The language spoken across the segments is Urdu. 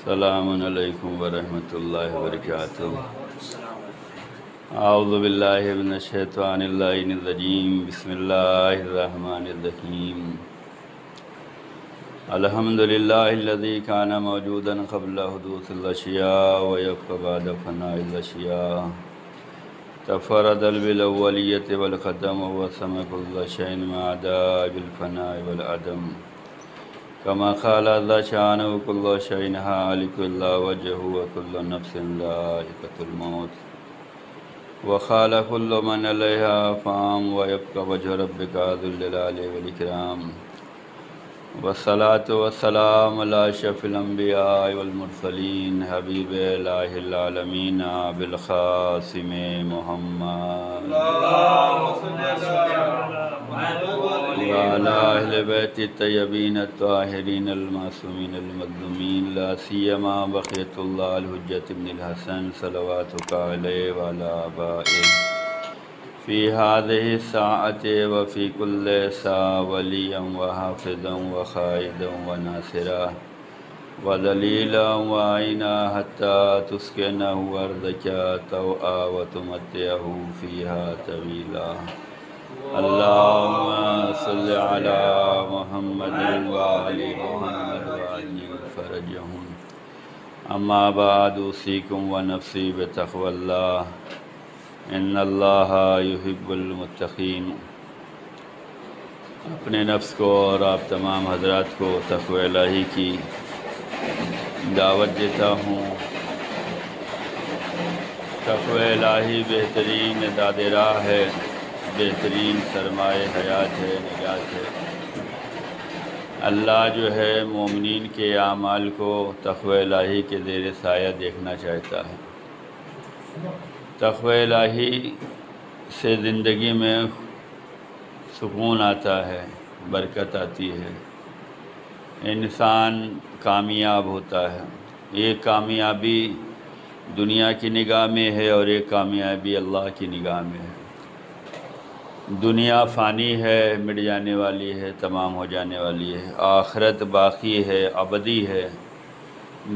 السلام علیکم ورحمۃ اللہ وبرکاتہ۔ اعوذ باللہ من الشیطان اللعین الرجیم، بسم اللہ الرحمن الرحیم۔ الحمد للہ الذی کان موجودا قبل حدوث الاشیاء ویبقی بعد فناء الاشیاء، تفرد بالاولیۃ والقدم وسمع كل شیء ما عدا بالفناء والعدم، كما قال ذا شأنه كل شيء هالك إلا وجهه وكل نفس ذائقة الموت، وقال كل من عليها فان ويبقى وجه ربك ذو الجلال والإكرام، والصلاة والسلام على أشرف الأنبياء والمرسلين حبيب إله العالمين أبي القاسم محمد وعلى أهل بيت الطيبين الطاهرين المعصومين المظلومين، لا سيما بقية الله الحجة بن الحسن صلواتك عليه وعلى آبائه في هذه الساعة وفي كل ساعة وليا وحافظا وخائدا وناصرا ودليلا وعينا حتى تسكنه أرضك طوعا وتمتعه فيها طويلا۔ اللهم صل على محمد وآل محمد وعجل فرجهم۔ اما بعد، اوصيكم ونفسي بتقوى الله، ان اللہ یحب المتقین۔ اپنے نفس کو اور آپ تمام حضرات کو تقوی الہی کی دعوت دیتا ہوں۔ تقوی الہی بہترین داد راہ ہے، بہترین سرمایہ حیات ہے، نجات ہے۔ اللہ جو ہے مومنین کے اعمال کو تقوی الہی کے زیر سایہ دیکھنا چاہتا ہے۔ تقوی الہی سے زندگی میں سکون آتا ہے، برکت آتی ہے، انسان کامیاب ہوتا ہے۔ ایک کامیابی دنیا کی نگاہ میں ہے اور ایک کامیابی اللہ کی نگاہ میں ہے۔ دنیا فانی ہے، مٹ جانے والی ہے، تمام ہو جانے والی ہے۔ آخرت باقی ہے، ابدی ہے۔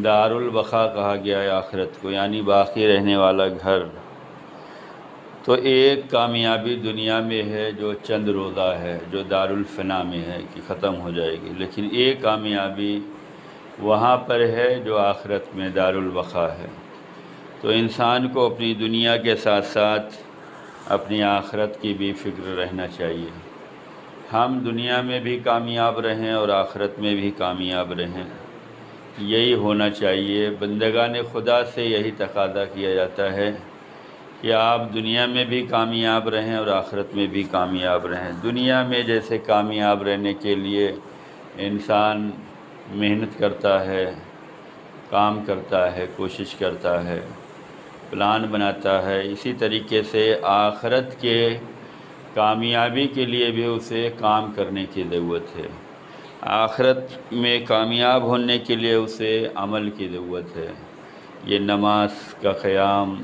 دار البقا کہا گیا ہے آخرت کو، یعنی باقی رہنے والا گھر۔ تو ایک کامیابی دنیا میں ہے جو چند روزہ ہے، جو دار الفنا میں ہے کہ ختم ہو جائے گی، لیکن ایک کامیابی وہاں پر ہے جو آخرت میں دار البقا ہے۔ تو انسان کو اپنی دنیا کے ساتھ ساتھ اپنی آخرت کی بھی فکر رہنا چاہیے۔ ہم دنیا میں بھی کامیاب رہیں اور آخرت میں بھی کامیاب رہیں، یہی ہونا چاہیے۔ بندگان خدا سے یہی تقاضا کیا جاتا ہے کہ آپ دنیا میں بھی کامیاب رہیں اور آخرت میں بھی کامیاب رہیں۔ دنیا میں جیسے کامیاب رہنے کے لیے انسان محنت کرتا ہے، کام کرتا ہے، کوشش کرتا ہے، پلان بناتا ہے، اسی طریقے سے آخرت کے کامیابی کے لیے بھی اسے کام کرنے کی ضرورت ہے۔ آخرت میں کامیاب ہونے کے لیے اسے عمل کی ضرورت ہے۔ یہ نماز کا قیام،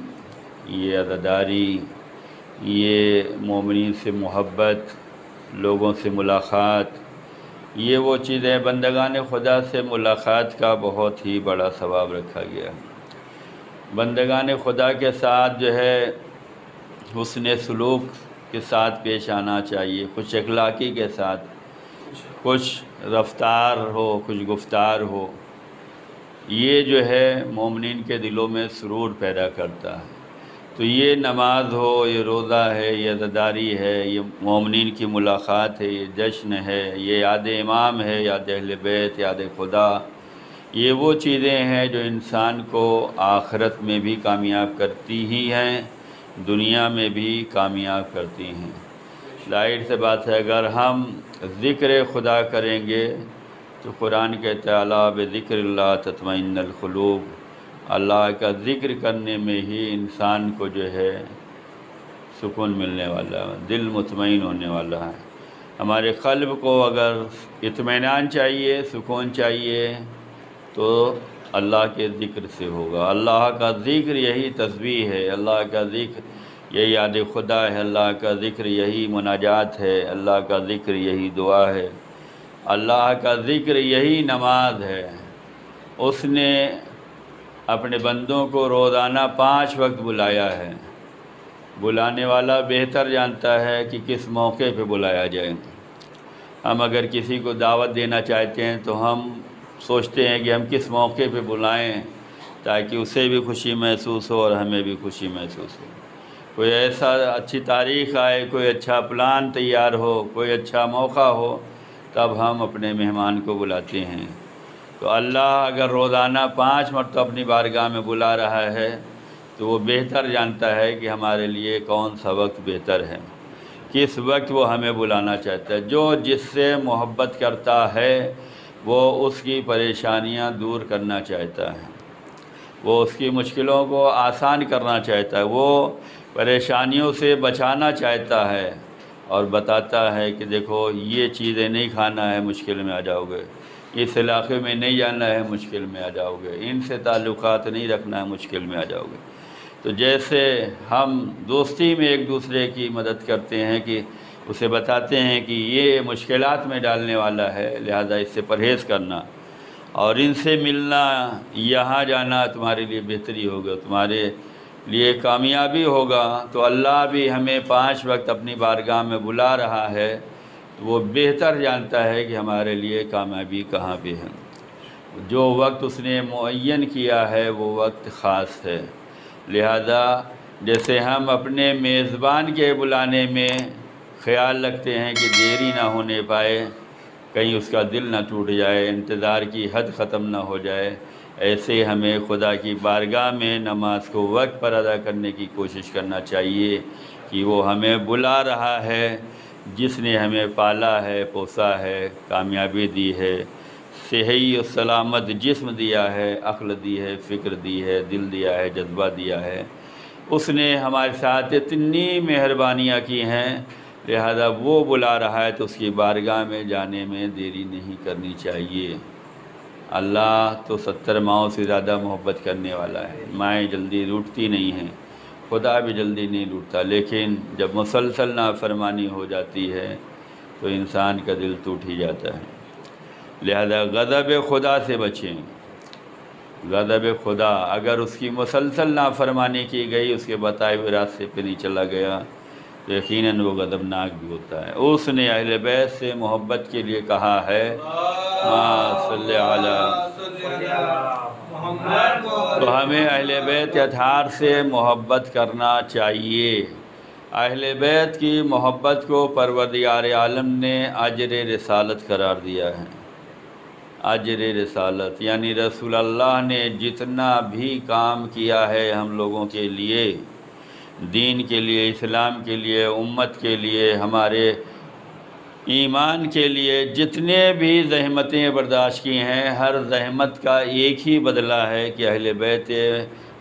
یہ عزاداری، یہ مومنین سے محبت، لوگوں سے ملاقات، یہ وہ چیزیں بندگان خدا سے ملاقات کا بہت ہی بڑا ثواب رکھا گیا ہے۔ بندگان خدا کے ساتھ جو ہے حسن سلوک کے ساتھ پیش آنا چاہیے، کچھ اخلاقی کے ساتھ، کچھ رفتار ہو، کچھ گفتار ہو۔ یہ جو ہے مومنین کے دلوں میں سرور پیدا کرتا ہے۔ تو یہ نماز ہو، یہ روزہ ہے، یہ عزاداری ہے، یہ مومنین کی ملاقات ہے، یہ جشن ہے، یہ یاد امام ہے، یاد اہل بیت، یاد خدا، یہ وہ چیزیں ہیں جو انسان کو آخرت میں بھی کامیاب کرتی ہی ہیں، دنیا میں بھی کامیاب کرتی ہیں۔ ظاہر سے بات ہے، اگر ہم ذکر خدا کریں گے تو قرآن کہتا ہے الا بذکر اللہ تطمئن القلوب، اللہ کا ذکر کرنے میں ہی انسان کو جو ہے سکون ملنے والا ہے، دل مطمئن ہونے والا ہے۔ ہمارے قلب کو اگر اطمینان چاہیے، سکون چاہیے تو اللہ کے ذکر سے ہوگا۔ اللہ کا ذکر یہی تسبیح ہے، اللہ کا ذکر یہی یاد خدا ہے، اللہ کا ذکر یہی مناجات ہے، اللہ کا ذکر یہی دعا ہے، اللہ کا ذکر یہی نماز ہے۔ اس نے اپنے بندوں کو روزانہ 5 وقت بلایا ہے۔ بلانے والا بہتر جانتا ہے کہ کس موقع پہ بلایا جائے۔ ہم اگر کسی کو دعوت دینا چاہتے ہیں تو ہم سوچتے ہیں کہ ہم کس موقع پہ بلائیں تاکہ اسے بھی خوشی محسوس ہو اور ہمیں بھی خوشی محسوس ہو۔ کوئی ایسا اچھی تاریخ آئے، کوئی اچھا پلان تیار ہو، کوئی اچھا موقع ہو، تب ہم اپنے مہمان کو بلاتے ہیں۔ تو اللہ اگر روزانہ 5 مرتبہ اپنی بارگاہ میں بلا رہا ہے تو وہ بہتر جانتا ہے کہ ہمارے لیے کون سا وقت بہتر ہے، کس وقت وہ ہمیں بلانا چاہتا ہے۔ جو جس سے محبت کرتا ہے وہ اس کی پریشانیاں دور کرنا چاہتا ہے، وہ اس کی مشکلوں کو آسان کرنا چاہتا ہے، وہ پریشانیوں سے بچانا چاہتا ہے اور بتاتا ہے کہ دیکھو یہ چیزیں نہیں کھانا ہے، مشکل میں آ جاؤ گے، اس علاقے میں نہیں جانا ہے، مشکل میں آ جاؤ گے، ان سے تعلقات نہیں رکھنا ہے، مشکل میں آ جاؤ گے۔ تو جیسے ہم دوستی میں ایک دوسرے کی مدد کرتے ہیں کہ اسے بتاتے ہیں کہ یہ مشکلات میں ڈالنے والا ہے، لہذا اس سے پرہیز کرنا اور ان سے ملنا، یہاں جانا تمہارے لیے بہتری ہوگا، تمہارے لیے کامیابی ہوگا۔ تو اللہ بھی ہمیں 5 وقت اپنی بارگاہ میں بلا رہا ہے، تو وہ بہتر جانتا ہے کہ ہمارے لیے کامیابی کہاں پہ ہے۔ جو وقت اس نے معین کیا ہے وہ وقت خاص ہے، لہذا جیسے ہم اپنے میزبان کے بلانے میں خیال رکھتے ہیں کہ دیری نہ ہونے پائے، کہیں اس کا دل نہ ٹوٹ جائے، انتظار کی حد ختم نہ ہو جائے، ایسے ہمیں خدا کی بارگاہ میں نماز کو وقت پر ادا کرنے کی کوشش کرنا چاہیے کہ وہ ہمیں بلا رہا ہے، جس نے ہمیں پالا ہے، پوسا ہے، کامیابی دی ہے، صحیح و سلامت جسم دیا ہے، عقل دی ہے، فکر دی ہے، دل دیا ہے، جذبہ دیا ہے۔ اس نے ہمارے ساتھ اتنی مہربانیاں کی ہیں، لہذا وہ بلا رہا ہے تو اس کی بارگاہ میں جانے میں دیری نہیں کرنی چاہیے۔ اللہ تو 70 ماؤں سے زیادہ محبت کرنے والا ہے، مائیں جلدی روٹتی نہیں ہیں، خدا بھی جلدی نہیں روٹتا، لیکن جب مسلسل نافرمانی ہو جاتی ہے تو انسان کا دل ٹوٹ ہی جاتا ہے۔ لہذا غضب خدا سے بچیں۔ غضب خدا اگر اس کی مسلسل نافرمانی کی گئی، اس کے بتائے ہوئے راستے پہ نہیں چلا گیا تو یقیناً وہ غضبناک بھی ہوتا ہے۔ اس نے اہل بیت سے محبت کے لیے کہا ہے صلی علی، تو ہمیں اہل بیت اطہار سے محبت کرنا چاہیے۔ اہل بیت کی محبت کو پروردگار عالم نے اجر رسالت قرار دیا ہے۔ اجر رسالت یعنی رسول اللہ نے جتنا بھی کام کیا ہے ہم لوگوں کے لیے، دین کے لیے، اسلام کے لیے، امت کے لیے، ہمارے ایمان کے لیے جتنے بھی زحمتیں برداشت کی ہیں، ہر زحمت کا ایک ہی بدلہ ہے کہ اہل بیت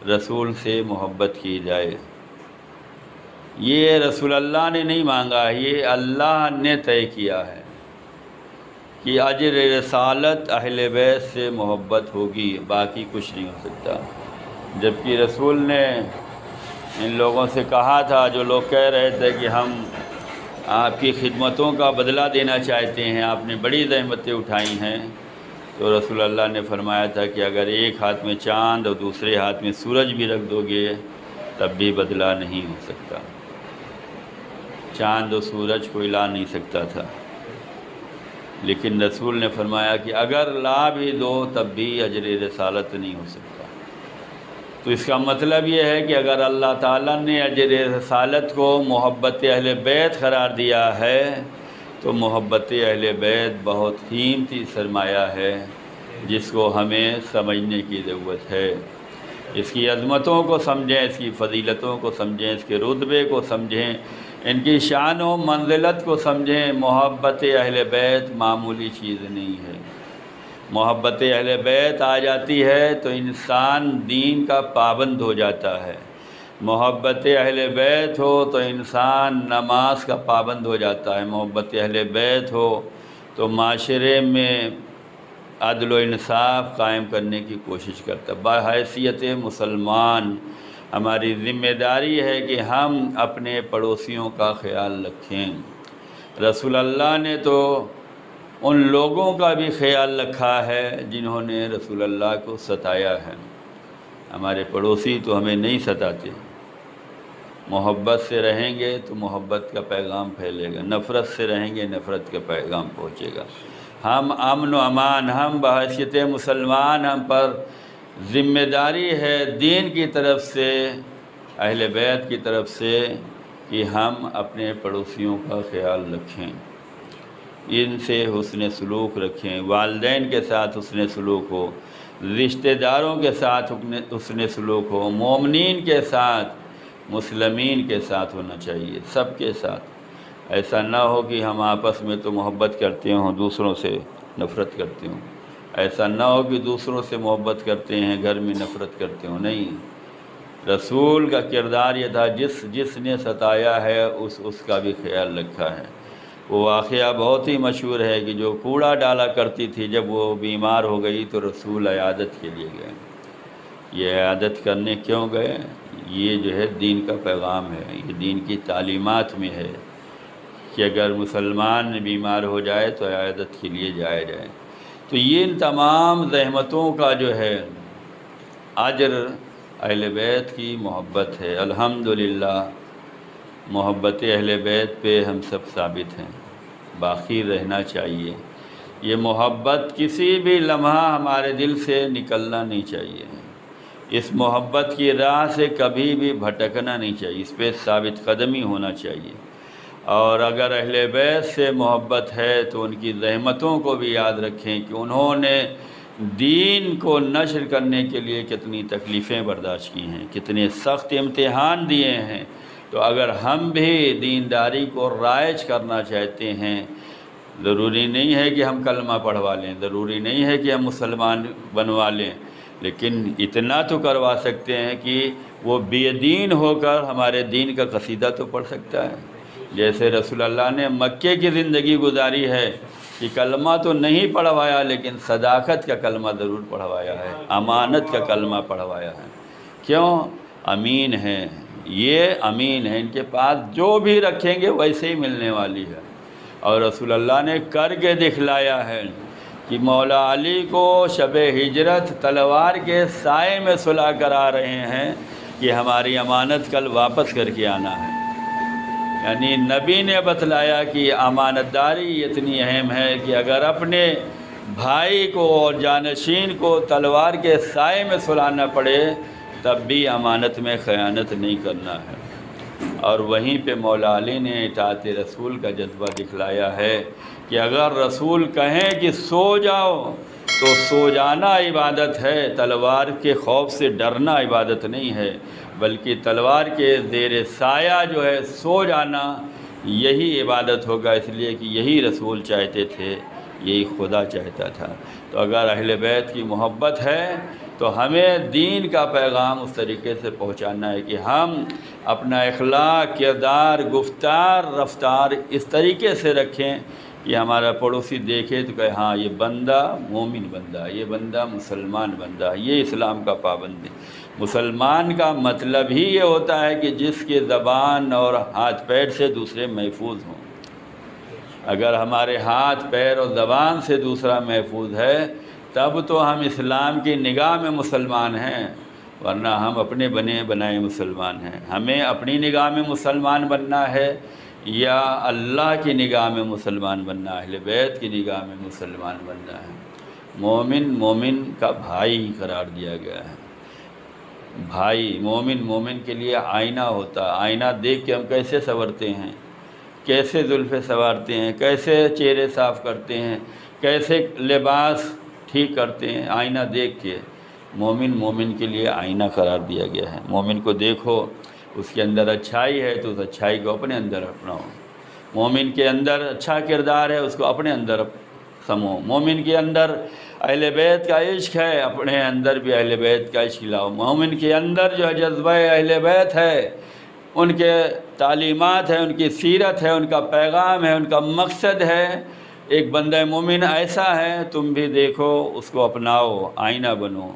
رسول سے محبت کی جائے۔ یہ رسول اللہ نے نہیں مانگا، یہ اللہ نے طے کیا ہے کہ اجر رسالت اہل بیت سے محبت ہوگی، باقی کچھ نہیں ہو سکتا۔ جبکہ رسول نے ان لوگوں سے کہا تھا، جو لوگ کہہ رہے تھے کہ ہم آپ کی خدمتوں کا بدلہ دینا چاہتے ہیں، آپ نے بڑی زحمتیں اٹھائی ہیں، تو رسول اللہ نے فرمایا تھا کہ اگر ایک ہاتھ میں چاند اور دوسرے ہاتھ میں سورج بھی رکھ دو گے تب بھی بدلہ نہیں ہو سکتا۔ چاند اور سورج کوئی لا نہیں سکتا تھا، لیکن رسول نے فرمایا کہ اگر لا بھی دو تب بھی اجر رسالت نہیں ہو سکتا۔ تو اس کا مطلب یہ ہے کہ اگر اللہ تعالیٰ نے اجر رسالت کو محبت اہل بیت قرار دیا ہے تو محبت اہل بیت بہت قیمتی سرمایہ ہے، جس کو ہمیں سمجھنے کی ضرورت ہے۔ اس کی عظمتوں کو سمجھیں، اس کی فضیلتوں کو سمجھیں، اس کے رتبے کو سمجھیں، ان کی شان و منزلت کو سمجھیں۔ محبت اہل بیت معمولی چیز نہیں ہے۔ محبت اہل بیت آ جاتی ہے تو انسان دین کا پابند ہو جاتا ہے۔ محبت اہل بیت ہو تو انسان نماز کا پابند ہو جاتا ہے۔ محبت اہل بیت ہو تو معاشرے میں عدل و انصاف قائم کرنے کی کوشش کرتا ہے۔ بحیثیت مسلمان ہماری ذمہ داری ہے کہ ہم اپنے پڑوسیوں کا خیال رکھیں۔ رسول اللہ نے تو ان لوگوں کا بھی خیال رکھا ہے جنہوں نے رسول اللہ کو ستایا ہے۔ ہمارے پڑوسی تو ہمیں نہیں ستاتے، محبت سے رہیں گے تو محبت کا پیغام پھیلے گا، نفرت سے رہیں گے نفرت کا پیغام پہنچے گا۔ ہم امن و امان، ہم بحیثیت مسلمان، ہم پر ذمہ داری ہے دین کی طرف سے، اہل بیت کی طرف سے، کہ ہم اپنے پڑوسیوں کا خیال رکھیں، ان سے حسن سلوک رکھیں، والدین کے ساتھ حسن سلوک ہو، رشتہ داروں کے ساتھ حسن سلوک ہو، مومنین کے ساتھ، مسلمین کے ساتھ ہونا چاہیے، سب کے ساتھ۔ ایسا نہ ہو کہ ہم آپس میں تو محبت کرتے ہوں، دوسروں سے نفرت کرتے ہوں، ایسا نہ ہو کہ دوسروں سے محبت کرتے ہیں گھر میں نفرت کرتے ہوں، نہیں۔ رسول کا کردار یہ تھا، جس نے ستایا ہے اس کا بھی خیال رکھا ہے۔ وہ واقعہ بہت ہی مشہور ہے کہ جو کوڑا ڈالا کرتی تھی، جب وہ بیمار ہو گئی تو رسول عیادت کے لیے گئے۔ یہ عیادت کرنے کیوں گئے؟ یہ جو ہے دین کا پیغام ہے، یہ دین کی تعلیمات میں ہے کہ اگر مسلمان بیمار ہو جائے تو عیادت کے لیے جایا جائے۔ تو یہ ان تمام زحمتوں کا جو ہے اجر اہل بیت کی محبت ہے۔ الحمدللہ محبت اہل بیت پہ ہم سب ثابت ہیں، باقی رہنا چاہیے۔ یہ محبت کسی بھی لمحہ ہمارے دل سے نکلنا نہیں چاہیے، اس محبت کی راہ سے کبھی بھی بھٹکنا نہیں چاہیے، اس پہ ثابت قدمی ہونا چاہیے۔ اور اگر اہل بیت سے محبت ہے تو ان کی زحمتوں کو بھی یاد رکھیں کہ انہوں نے دین کو نشر کرنے کے لیے کتنی تکلیفیں برداشت کی ہیں، کتنے سخت امتحان دیے ہیں۔ تو اگر ہم بھی دینداری کو رائج کرنا چاہتے ہیں، ضروری نہیں ہے کہ ہم کلمہ پڑھوا لیں، ضروری نہیں ہے کہ ہم مسلمان بنوا لیں، لیکن اتنا تو کروا سکتے ہیں کہ وہ بے دین ہو کر ہمارے دین کا قصیدہ تو پڑھ سکتا ہے۔ جیسے رسول اللہ نے مکے کی زندگی گزاری ہے کہ کلمہ تو نہیں پڑھوایا، لیکن صداقت کا کلمہ ضرور پڑھوایا ہے، امانت کا کلمہ پڑھوایا ہے۔ کیوں؟ امین ہے، یہ امین ہے، ان کے پاس جو بھی رکھیں گے ویسے ہی ملنے والی ہے۔ اور رسول اللہ نے کر کے دکھلایا ہے کہ مولا علی کو شب ہجرت تلوار کے سائے میں سلا کر آ رہے ہیں کہ ہماری امانت کل واپس کر کے آنا ہے۔ یعنی نبی نے بتلایا کہ امانت داری اتنی اہم ہے کہ اگر اپنے بھائی کو اور جانشین کو تلوار کے سائے میں سلانا پڑے تب بھی امانت میں خیانت نہیں کرنا ہے۔ اور وہیں پہ مولا علی نے اطاعت رسول کا جذبہ دکھلایا ہے کہ اگر رسول کہیں کہ سو جاؤ تو سو جانا عبادت ہے، تلوار کے خوف سے ڈرنا عبادت نہیں ہے، بلکہ تلوار کے زیر سایہ جو ہے سو جانا یہی عبادت ہوگا، اس لیے کہ یہی رسول چاہتے تھے، یہی خدا چاہتا تھا۔ تو اگر اہل بیت کی محبت ہے تو ہمیں دین کا پیغام اس طریقے سے پہنچانا ہے کہ ہم اپنا اخلاق، کردار، گفتار، رفتار اس طریقے سے رکھیں کہ ہمارا پڑوسی دیکھے تو کہے ہاں یہ بندہ مومن بندہ، یہ بندہ مسلمان بندہ، یہ اسلام کا پابند ہے۔ مسلمان کا مطلب ہی یہ ہوتا ہے کہ جس کے زبان اور ہاتھ پیر سے دوسرے محفوظ ہوں۔ اگر ہمارے ہاتھ پیر اور زبان سے دوسرا محفوظ ہے تب تو ہم اسلام کی نگاہ میں مسلمان ہیں، ورنہ ہم اپنے بنے بنائے مسلمان ہیں۔ ہمیں اپنی نگاہ میں مسلمان بننا ہے یا اللہ کی نگاہ میں مسلمان بننا ہے، اہل بیت کی نگاہ میں مسلمان بننا ہے۔ مومن کا بھائی قرار دیا گیا ہے۔ بھائی مومن کے لیے آئینہ ہوتا ہے، آئینہ دیکھ کے ہم کیسے سنورتے ہیں، کیسے زلفیں سنوارتے ہیں، کیسے چہرے صاف کرتے ہیں، کیسے لباس ٹھیک کرتے ہیں، آئینہ دیکھ کے۔ مومن کے لیے آئینہ قرار دیا گیا ہے۔ مومن کو دیکھو، اس کے اندر اچھائی ہے تو اس اچھائی کو اپنے اندر اپناؤ۔ مومن کے اندر اچھا کردار ہے، اس کو اپنے اندر سمو۔ مومن کے اندر اہل بیت کا عشق ہے، اپنے اندر بھی اہل بیت کا عشق لاؤ۔ مومن کے اندر جو جذبہ اہل بیت ہے، ان کے تعلیمات ہیں، ان کی سیرت ہے، ان کا پیغام ہے، ان کا مقصد ہے۔ ایک بندہ مومن ایسا ہے، تم بھی دیکھو، اس کو اپناؤ، آئینہ بنو،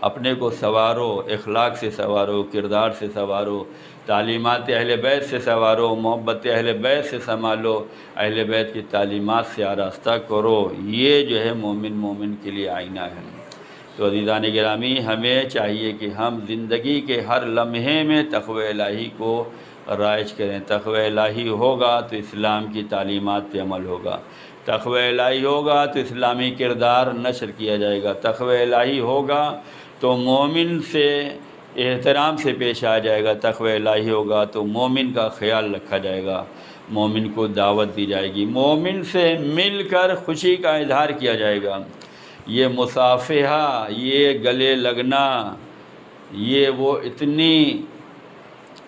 اپنے کو سنوارو، اخلاق سے سنوارو، کردار سے سنوارو، تعلیمات اہل بیت سے سنوارو، محبت اہل بیت سے سنبھالو، اہل بیت کی تعلیمات سے آراستہ کرو۔ یہ جو ہے مومن کے لیے آئینہ ہے۔ تو عزیزان گرامی ہمیں چاہیے کہ ہم زندگی کے ہر لمحے میں تقوی الہی کو رائج کریں۔ تقوی الہی ہوگا تو اسلام کی تعلیمات پہ عمل ہوگا، تقوی الہی ہوگا تو اسلامی کردار نشر کیا جائے گا، تقوی الہی ہوگا تو مومن سے احترام سے پیش آ جائے گا، تقوی الہی ہوگا تو مومن کا خیال رکھا جائے گا، مومن کو دعوت دی جائے گی، مومن سے مل کر خوشی کا اظہار کیا جائے گا۔ یہ مصافحہ، یہ گلے لگنا، یہ وہ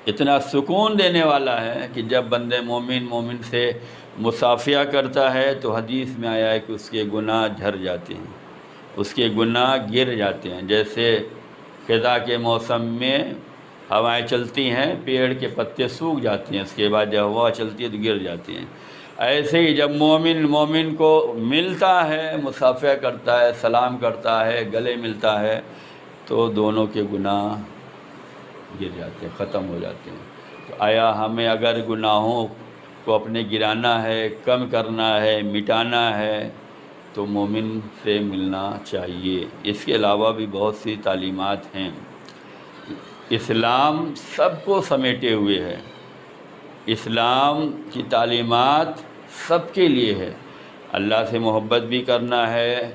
اتنا سکون دینے والا ہے کہ جب بندے مومن سے مصافحہ کرتا ہے تو حدیث میں آیا ہے کہ اس کے گناہ جھر جاتے ہیں، اس کے گناہ گر جاتے ہیں۔ جیسے خزاں کے موسم میں ہوائیں چلتی ہیں، پیڑ کے پتے سوکھ جاتے ہیں، اس کے بعد جب ہوا چلتی ہے تو گر جاتی ہیں، ایسے ہی جب مومن کو ملتا ہے، مصافحہ کرتا ہے، سلام کرتا ہے، گلے ملتا ہے، تو دونوں کے گناہ گر جاتے ہیں، ختم ہو جاتے ہیں۔ تو آیا ہمیں اگر گناہوں کو اپنے گرانا ہے، کم کرنا ہے، مٹانا ہے، تو مومن سے ملنا چاہیے۔ اس کے علاوہ بھی بہت سی تعلیمات ہیں۔ اسلام سب کو سمیٹے ہوئے ہے، اسلام کی تعلیمات سب کے لیے ہے۔ اللہ سے محبت بھی کرنا ہے،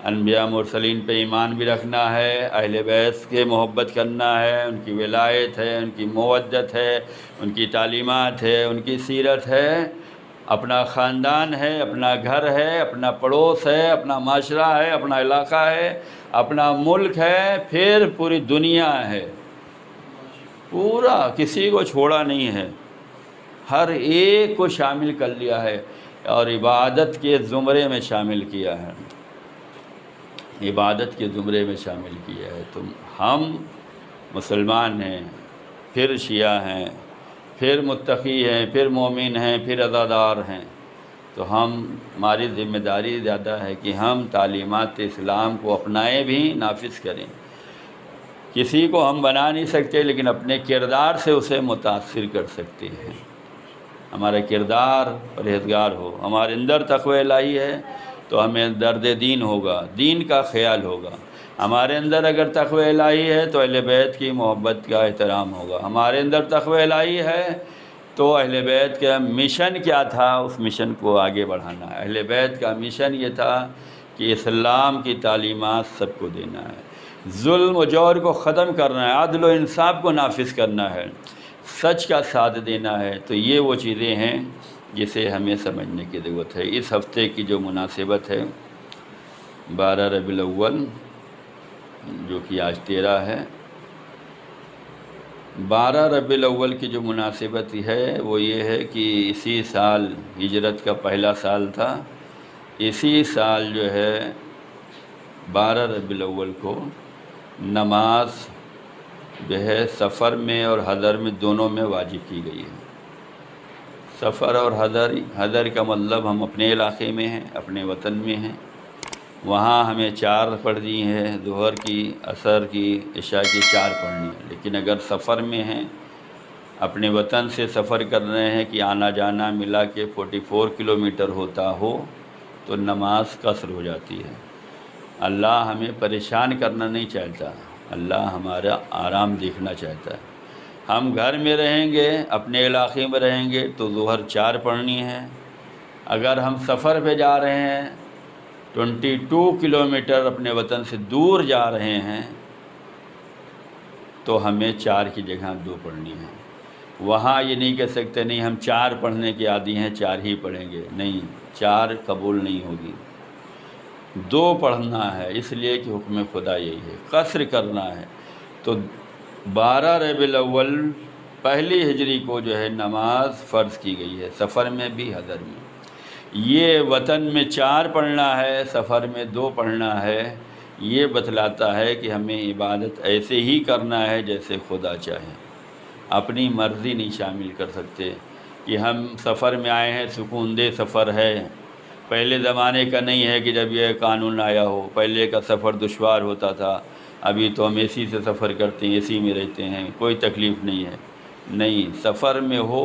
انبیاء مرسلین پہ ایمان بھی رکھنا ہے، اہل بیت کے محبت کرنا ہے، ان کی ولایت ہے، ان کی مودت ہے، ان کی تعلیمات ہے، ان کی سیرت ہے، اپنا خاندان ہے، اپنا گھر ہے، اپنا پڑوس ہے، اپنا معاشرہ ہے، اپنا علاقہ ہے، اپنا ملک ہے، پھر پوری دنیا ہے، پورا کسی کو چھوڑا نہیں ہے، ہر ایک کو شامل کر لیا ہے اور عبادت کے زمرے میں شامل کیا ہے، عبادت کے زمرے میں شامل کیا ہے۔ تو ہم مسلمان ہیں، پھر شیعہ ہیں، پھر متقی ہیں، پھر مومن ہیں، پھر عزادار ہیں، تو ہماری ذمہ داری زیادہ ہے کہ ہم تعلیمات اسلام کو اپنائیں بھی، نافذ کریں۔ کسی کو ہم بنا نہیں سکتے، لیکن اپنے کردار سے اسے متاثر کر سکتے ہیں۔ ہمارا کردار پرہیزگار ہو، ہمارے اندر تقوی الہی ہے تو ہمیں درد دین ہوگا، دین کا خیال ہوگا۔ ہمارے اندر اگر تقوی الہی ہے تو اہل بیت کی محبت کا احترام ہوگا، ہمارے اندر تقوی الہی ہے تو اہل بیت کا مشن کیا تھا، اس مشن کو آگے بڑھانا ہے۔ اہل بیت کا مشن یہ تھا کہ اسلام کی تعلیمات سب کو دینا ہے، ظلم و جور کو ختم کرنا ہے، عدل و انصاف کو نافذ کرنا ہے، سچ کا ساتھ دینا ہے۔ تو یہ وہ چیزیں ہیں جسے ہمیں سمجھنے کی ضرورت ہے۔ اس ہفتے کی جو مناسبت ہے 12 ربیع الاول، جو کہ آج 13 ہے، 12 ربیع الاول کی جو مناسبت ہے وہ یہ ہے کہ اسی سال ہجرت کا پہلا سال تھا، اسی سال جو ہے 12 ربیع الاول کو نماز جو ہے سفر میں اور حضر میں دونوں میں واجب کی گئی ہے۔ سفر اور حضر کا مطلب ہم اپنے علاقے میں ہیں، اپنے وطن میں ہیں، وہاں ہمیں 4 پڑھنی ہے، ظہر کی، عصر کی، عشاء کی 4 پڑھنی ہے۔ لیکن اگر سفر میں ہیں، اپنے وطن سے سفر کر رہے ہیں کہ آنا جانا ملا کے 44 کلومیٹر ہوتا ہو تو نماز قصر ہو جاتی ہے۔ اللہ ہمیں پریشان کرنا نہیں چاہتا، اللہ ہمارا آرام دیکھنا چاہتا ہے۔ ہم گھر میں رہیں گے، اپنے علاقے میں رہیں گے تو ظہر 4 پڑھنی ہے۔ اگر ہم سفر پہ جا رہے ہیں، 22 کلومیٹر اپنے وطن سے دور جا رہے ہیں، تو ہمیں 4 کی جگہ 2 پڑھنی ہے۔ وہاں یہ نہیں کہہ سکتے نہیں ہم 4 پڑھنے کے عادی ہیں، 4 ہی پڑھیں گے، نہیں، 4 قبول نہیں ہوگی، 2 پڑھنا ہے، اس لیے کہ حکم خدا یہی ہے، قصر کرنا ہے۔ تو 12 ربیع الاول پہلی ہجری کو جو ہے نماز فرض کی گئی ہے، سفر میں بھی حضر میں۔ یہ وطن میں 4 پڑھنا ہے، سفر میں 2 پڑھنا ہے، یہ بتلاتا ہے کہ ہمیں عبادت ایسے ہی کرنا ہے جیسے خدا چاہے، اپنی مرضی نہیں شامل کر سکتے کہ ہم سفر میں آئے ہیں، سکون دہ سفر ہے۔ پہلے زمانے کا نہیں ہے کہ جب یہ قانون آیا ہو، پہلے کا سفر دشوار ہوتا تھا، ابھی تو ہم اے سی سے سفر کرتے ہیں، اے سی میں رہتے ہیں، کوئی تکلیف نہیں ہے۔ نہیں، سفر میں ہو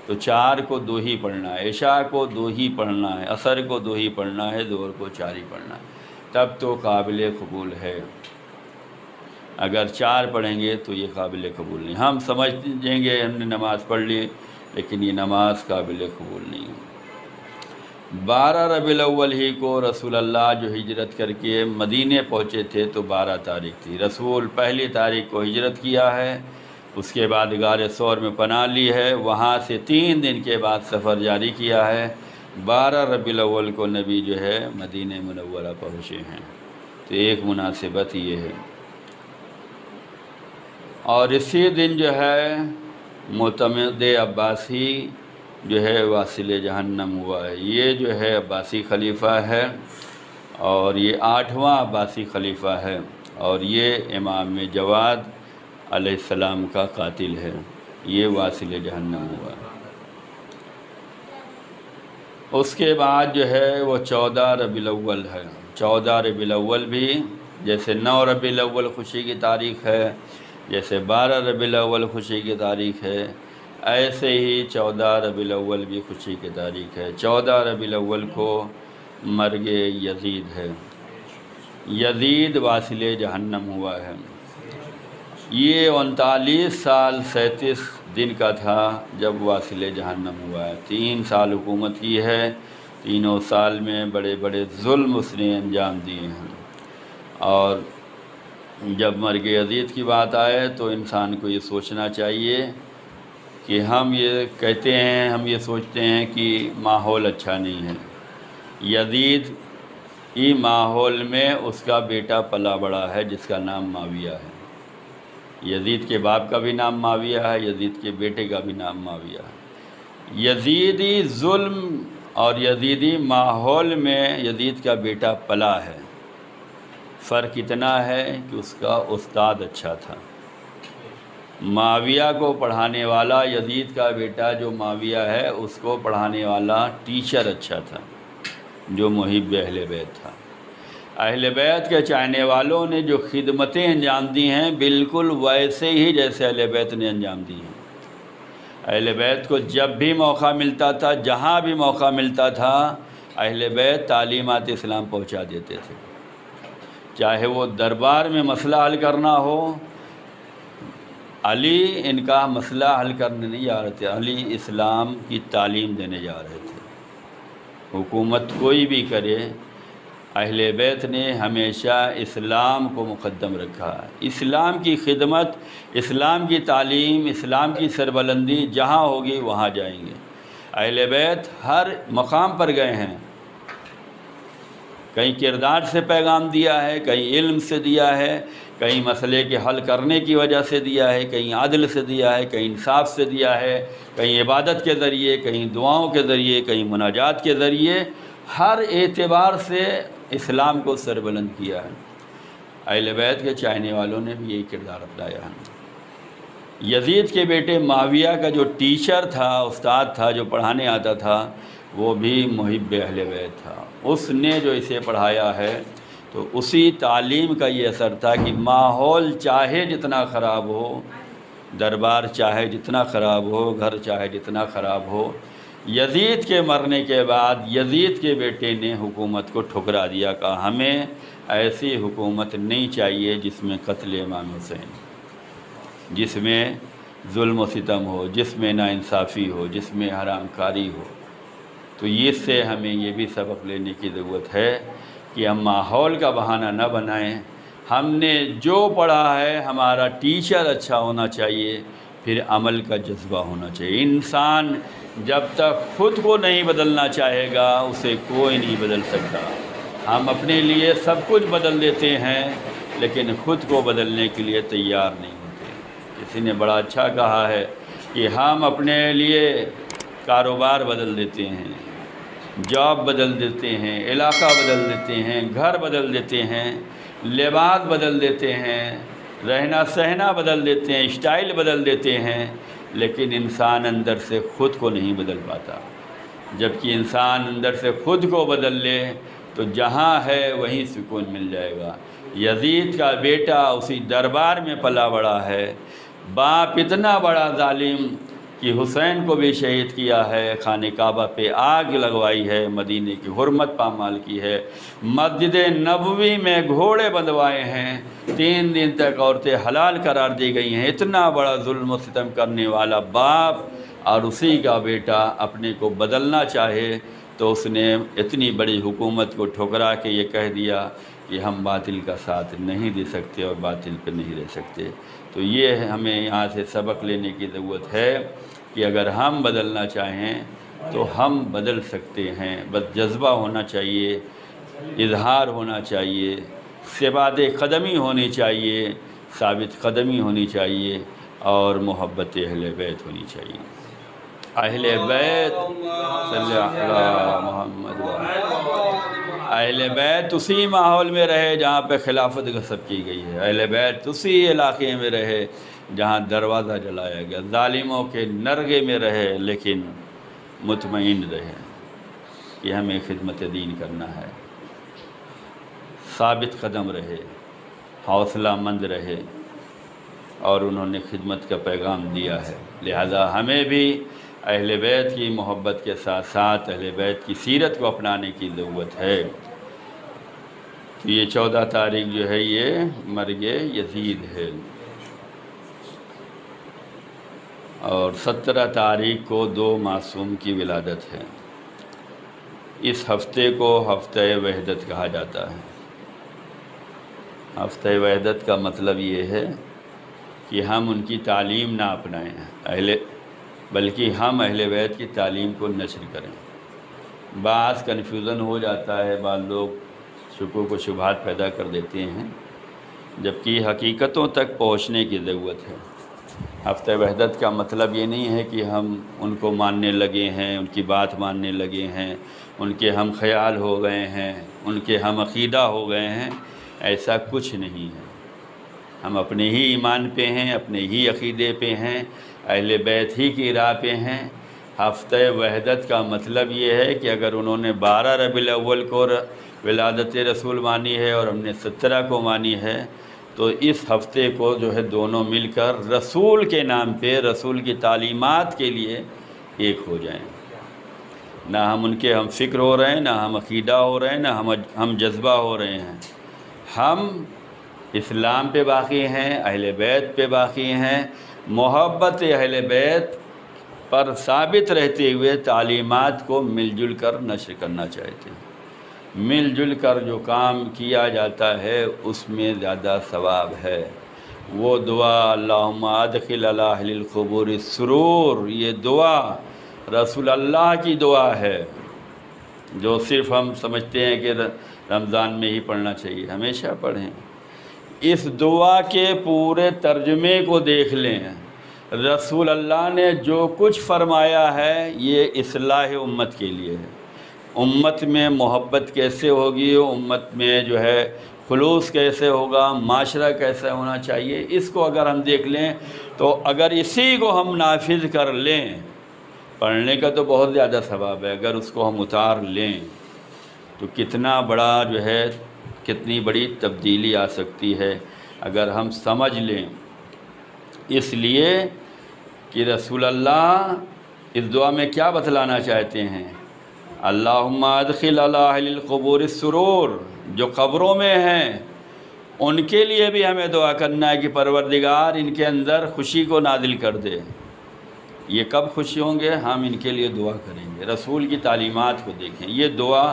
تو 4 کو 2 ہی پڑھنا ہے، عشاء کو 2 ہی پڑھنا ہے، عصر کو 2 ہی پڑھنا ہے، ظہر کو 4 ہی پڑھنا ہے۔ تب تو قابل قبول ہے، اگر 4 پڑھیں گے تو یہ قابل قبول نہیں۔ ہم سمجھیں گے ہم نے نماز پڑھ لی، لیکن یہ نماز قابل قبول نہیں ہے۔ 12 ربیع الاول ہی کو رسول اللہ جو ہجرت کر کے مدینے پہنچے تھے تو 12 تاریخ تھی۔ رسول پہلی تاریخ کو ہجرت کیا ہے، اس کے بعد غار ثور میں پناہ لی ہے، وہاں سے 3 دن کے بعد سفر جاری کیا ہے۔ 12 ربیع الاول کو نبی جو ہے مدینہ منورہ پہنچے ہیں، تو ایک مناسبت یہ ہے۔ اور اسی دن جو ہے معتمد عباسی جو ہے واصل جہنم ہوا ہے۔ یہ جو ہے عباسی خلیفہ ہے، اور یہ 8واں عباسی خلیفہ ہے، اور یہ امام جواد علیہ السلام کا قاتل ہے۔ یہ واصل جہنم ہوا ہے۔ اس کے بعد جو ہے وہ 14 ربیع الاول ہے۔ 14 ربیع الاول بھی جیسے 9 ربیع الاول خوشی کی تاریخ ہے، جیسے 12 ربیع الاول خوشی کی تاریخ ہے، ایسے ہی 14 ربیع الاول بھی خوشی کی تاریخ ہے۔ 14 ربیع الاول کو مرگ یزید ہے۔ یزید واصل جہنم ہوا ہے۔ یہ 39 سال 37 دن کا تھا جب واصل جہنم ہوا ہے۔ 3 سال حکومت کی ہے، تینوں سال میں بڑے بڑے ظلم اس نے انجام دیے ہیں۔ اور جب مرگ یزید کی بات آئے تو انسان کو یہ سوچنا چاہیے کہ ہم یہ کہتے ہیں، ہم یہ سوچتے ہیں کہ ماحول اچھا نہیں ہے۔ یزید ہی ماحول میں اس کا بیٹا پلا بڑا ہے جس کا نام معاویہ ہے۔ یزید کے باپ کا بھی نام معاویہ ہے، یزید کے بیٹے کا بھی نام معاویہ ہے۔ یزیدی ظلم اور یزیدی ماحول میں یزید کا بیٹا پلا ہے۔ فرق اتنا ہے کہ اس کا استاد اچھا تھا۔ معاویہ کو پڑھانے والا، یزید کا بیٹا جو معاویہ ہے اس کو پڑھانے والا ٹیچر اچھا تھا جو محب اہل بیت تھا۔ اہل بیت کے چاہنے والوں نے جو خدمتیں انجام دی ہیں بالکل ویسے ہی جیسے اہل بیت نے انجام دی ہیں۔ اہل بیت کو جب بھی موقع ملتا تھا، جہاں بھی موقع ملتا تھا، اہل بیت تعلیمات اسلام پہنچا دیتے تھے۔ چاہے وہ دربار میں مسئلہ حل کرنا ہو، علی ان کا مسئلہ حل کرنے نہیں جا رہے تھے، علی اسلام کی تعلیم دینے جا رہے تھے۔ حکومت کوئی بھی کرے، اہل بیت نے ہمیشہ اسلام کو مقدم رکھا ہے۔ اسلام کی خدمت، اسلام کی تعلیم، اسلام کی سربلندی جہاں ہوگی وہاں جائیں گے۔ اہل بیت ہر مقام پر گئے ہیں، کہیں کردار سے پیغام دیا ہے، کہیں علم سے دیا ہے، کہیں مسئلے کے حل کرنے کی وجہ سے دیا ہے، کہیں عدل سے دیا ہے، کہیں انصاف سے دیا ہے، کہیں عبادت کے ذریعے، کہیں دعاؤں کے ذریعے، کہیں مناجات کے ذریعے، ہر اعتبار سے اسلام کو سربلند کیا ہے۔ اہل بیت کے چاہنے والوں نے بھی یہی کردار اپنایا ہے۔ یزید کے بیٹے معاویہ کا جو ٹیچر تھا، استاد تھا، جو پڑھانے آتا تھا، وہ بھی محب اہل بیت تھا۔ اس نے جو اسے پڑھایا ہے تو اسی تعلیم کا یہ اثر تھا کہ ماحول چاہے جتنا خراب ہو، دربار چاہے جتنا خراب ہو، گھر چاہے جتنا خراب ہو، یزید کے مرنے کے بعد یزید کے بیٹے نے حکومت کو ٹھکرا دیا، کہا ہمیں ایسی حکومت نہیں چاہیے جس میں قتل امام حسین، جس میں ظلم و ستم ہو، جس میں ناانصافی ہو، جس میں حرام کاری ہو۔ تو اس سے ہمیں یہ بھی سبق لینے کی ضرورت ہے کہ ہم ماحول کا بہانہ نہ بنائیں۔ ہم نے جو پڑھا ہے، ہمارا ٹیچر اچھا ہونا چاہیے، پھر عمل کا جذبہ ہونا چاہیے۔ انسان جب تک خود کو نہیں بدلنا چاہے گا، اسے کوئی نہیں بدل سکتا۔ ہم اپنے لیے سب کچھ بدل دیتے ہیں، لیکن خود کو بدلنے کے لیے تیار نہیں ہوتے۔ کسی نے بڑا اچھا کہا ہے کہ ہم اپنے لیے کاروبار بدل دیتے ہیں، جاب بدل دیتے ہیں، علاقہ بدل دیتے ہیں، گھر بدل دیتے ہیں، لباس بدل دیتے ہیں، رہنا سہنا بدل دیتے ہیں، اسٹائل بدل دیتے ہیں، لیکن انسان اندر سے خود کو نہیں بدل پاتا۔ جبکہ انسان اندر سے خود کو بدل لے تو جہاں ہے وہیں سکون مل جائے گا۔ یزید کا بیٹا اسی دربار میں پلا بڑا ہے، باپ اتنا بڑا ظالم کہ حسین کو بھی شہید کیا ہے، خانہ کعبہ پہ آگ لگوائی ہے، مدینے کی حرمت پامال کی ہے، مسجد نبوی میں گھوڑے بندھوائے ہیں، 3 دن تک عورتیں حلال قرار دی گئی ہیں۔ اتنا بڑا ظلم و ستم کرنے والا باپ اور اسی کا بیٹا اپنے کو بدلنا چاہے تو اس نے اتنی بڑی حکومت کو ٹھکرا کے یہ کہہ دیا کہ ہم باطل کا ساتھ نہیں دے سکتے اور باطل پہ نہیں رہ سکتے۔ تو یہ ہمیں یہاں سے سبق لینے کی ضرورت ہے کہ اگر ہم بدلنا چاہیں تو ہم بدل سکتے ہیں، بس جذبہ ہونا چاہیے، اظہار ہونا چاہیے، ثبات قدمی ہونی چاہیے، ثابت قدمی ہونی چاہیے اور محبت اہل بیت ہونی چاہیے۔ اہل بیت صلی اللہ محمد اہل بیت اسی ماحول میں رہے جہاں پہ خلافت غصب کی گئی ہے، اہل بیت اسی علاقے میں رہے جہاں دروازہ جلایا گیا، ظالموں کے نرغے میں رہے لیکن مطمئن رہے کہ ہمیں خدمت دین کرنا ہے، ثابت قدم رہے، حوصلہ مند رہے اور انہوں نے خدمت کا پیغام دیا ہے۔ لہذا ہمیں بھی اہل بیت کی محبت کے ساتھ ساتھ اہل بیت کی سیرت کو اپنانے کی ضرورت ہے۔ تو یہ 14 تاریخ جو ہے یہ مرگ یزید ہے اور 17 تاریخ کو 2 معصوم کی ولادت ہے۔ اس ہفتے کو ہفتہ وحدت کہا جاتا ہے۔ ہفتہ وحدت کا مطلب یہ ہے کہ ہم ان کی تعلیم نہ اپنائیں بلکہ ہم اہل بیت کی تعلیم کو نشر کریں۔ بعض کنفیوژن ہو جاتا ہے، بعض لوگ شکوک و شبہات پیدا کر دیتے ہیں، جبکہ حقیقتوں تک پہنچنے کی ضرورت ہے۔ ہفتہ وحدت کا مطلب یہ نہیں ہے کہ ہم ان کو ماننے لگے ہیں، ان کی بات ماننے لگے ہیں، ان کے ہم خیال ہو گئے ہیں، ان کے ہم عقیدہ ہو گئے ہیں، ایسا کچھ نہیں ہے۔ ہم اپنے ہی ایمان پہ ہیں، اپنے ہی عقیدے پہ ہیں، اہل بیت ہی کی راہ پہ ہیں۔ ہفتہ وحدت کا مطلب یہ ہے کہ اگر انہوں نے 12 ربیع الاول کو ولادت رسول مانی ہے اور ہم نے 17 کو مانی ہے تو اس ہفتے کو جو ہے دونوں مل کر رسول کے نام پہ، رسول کی تعلیمات کے لیے ایک ہو جائیں۔ نہ ہم ان کے ہم فکر ہو رہے ہیں، نہ ہم عقیدہ ہو رہے ہیں، نہ ہم جذبہ ہو رہے ہیں۔ ہم اسلام پہ باقی ہیں، اہل بیت پہ باقی ہیں، محبت اہل بیت پر ثابت رہتے ہوئے تعلیمات کو مل جل کر نشر کرنا چاہتے ہیں۔ مل جل کر جو کام کیا جاتا ہے اس میں زیادہ ثواب ہے۔ وہ دعا اللہم ادخل علی اہل القبور السرور، یہ دعا رسول اللہ کی دعا ہے جو صرف ہم سمجھتے ہیں کہ رمضان میں ہی پڑھنا چاہیے، ہمیشہ پڑھیں۔ اس دعا کے پورے ترجمے کو دیکھ لیں، رسول اللہ نے جو کچھ فرمایا ہے یہ اصلاح امت کے لیے ہے۔ امت میں محبت کیسے ہوگی، امت میں جو ہے خلوص کیسے ہوگا، معاشرہ کیسا ہونا چاہیے، اس کو اگر ہم دیکھ لیں تو اگر اسی کو ہم نافذ کر لیں، پڑھنے کا تو بہت زیادہ ثواب ہے، اگر اس کو ہم اتار لیں تو کتنا بڑا جو ہے کتنی بڑی تبدیلی آ سکتی ہے اگر ہم سمجھ لیں۔ اس لیے کہ رسول اللہ اس دعا میں کیا بتلانا چاہتے ہیں، اللہم ادخل علی اہل القبور السرور، جو قبروں میں ہیں ان کے لیے بھی ہمیں دعا کرنا ہے کہ پروردگار ان کے اندر خوشی کو نازل کر دے۔ یہ کب خوشی ہوں گے، ہم ان کے لیے دعا کریں گے۔ رسول کی تعلیمات کو دیکھیں، یہ دعا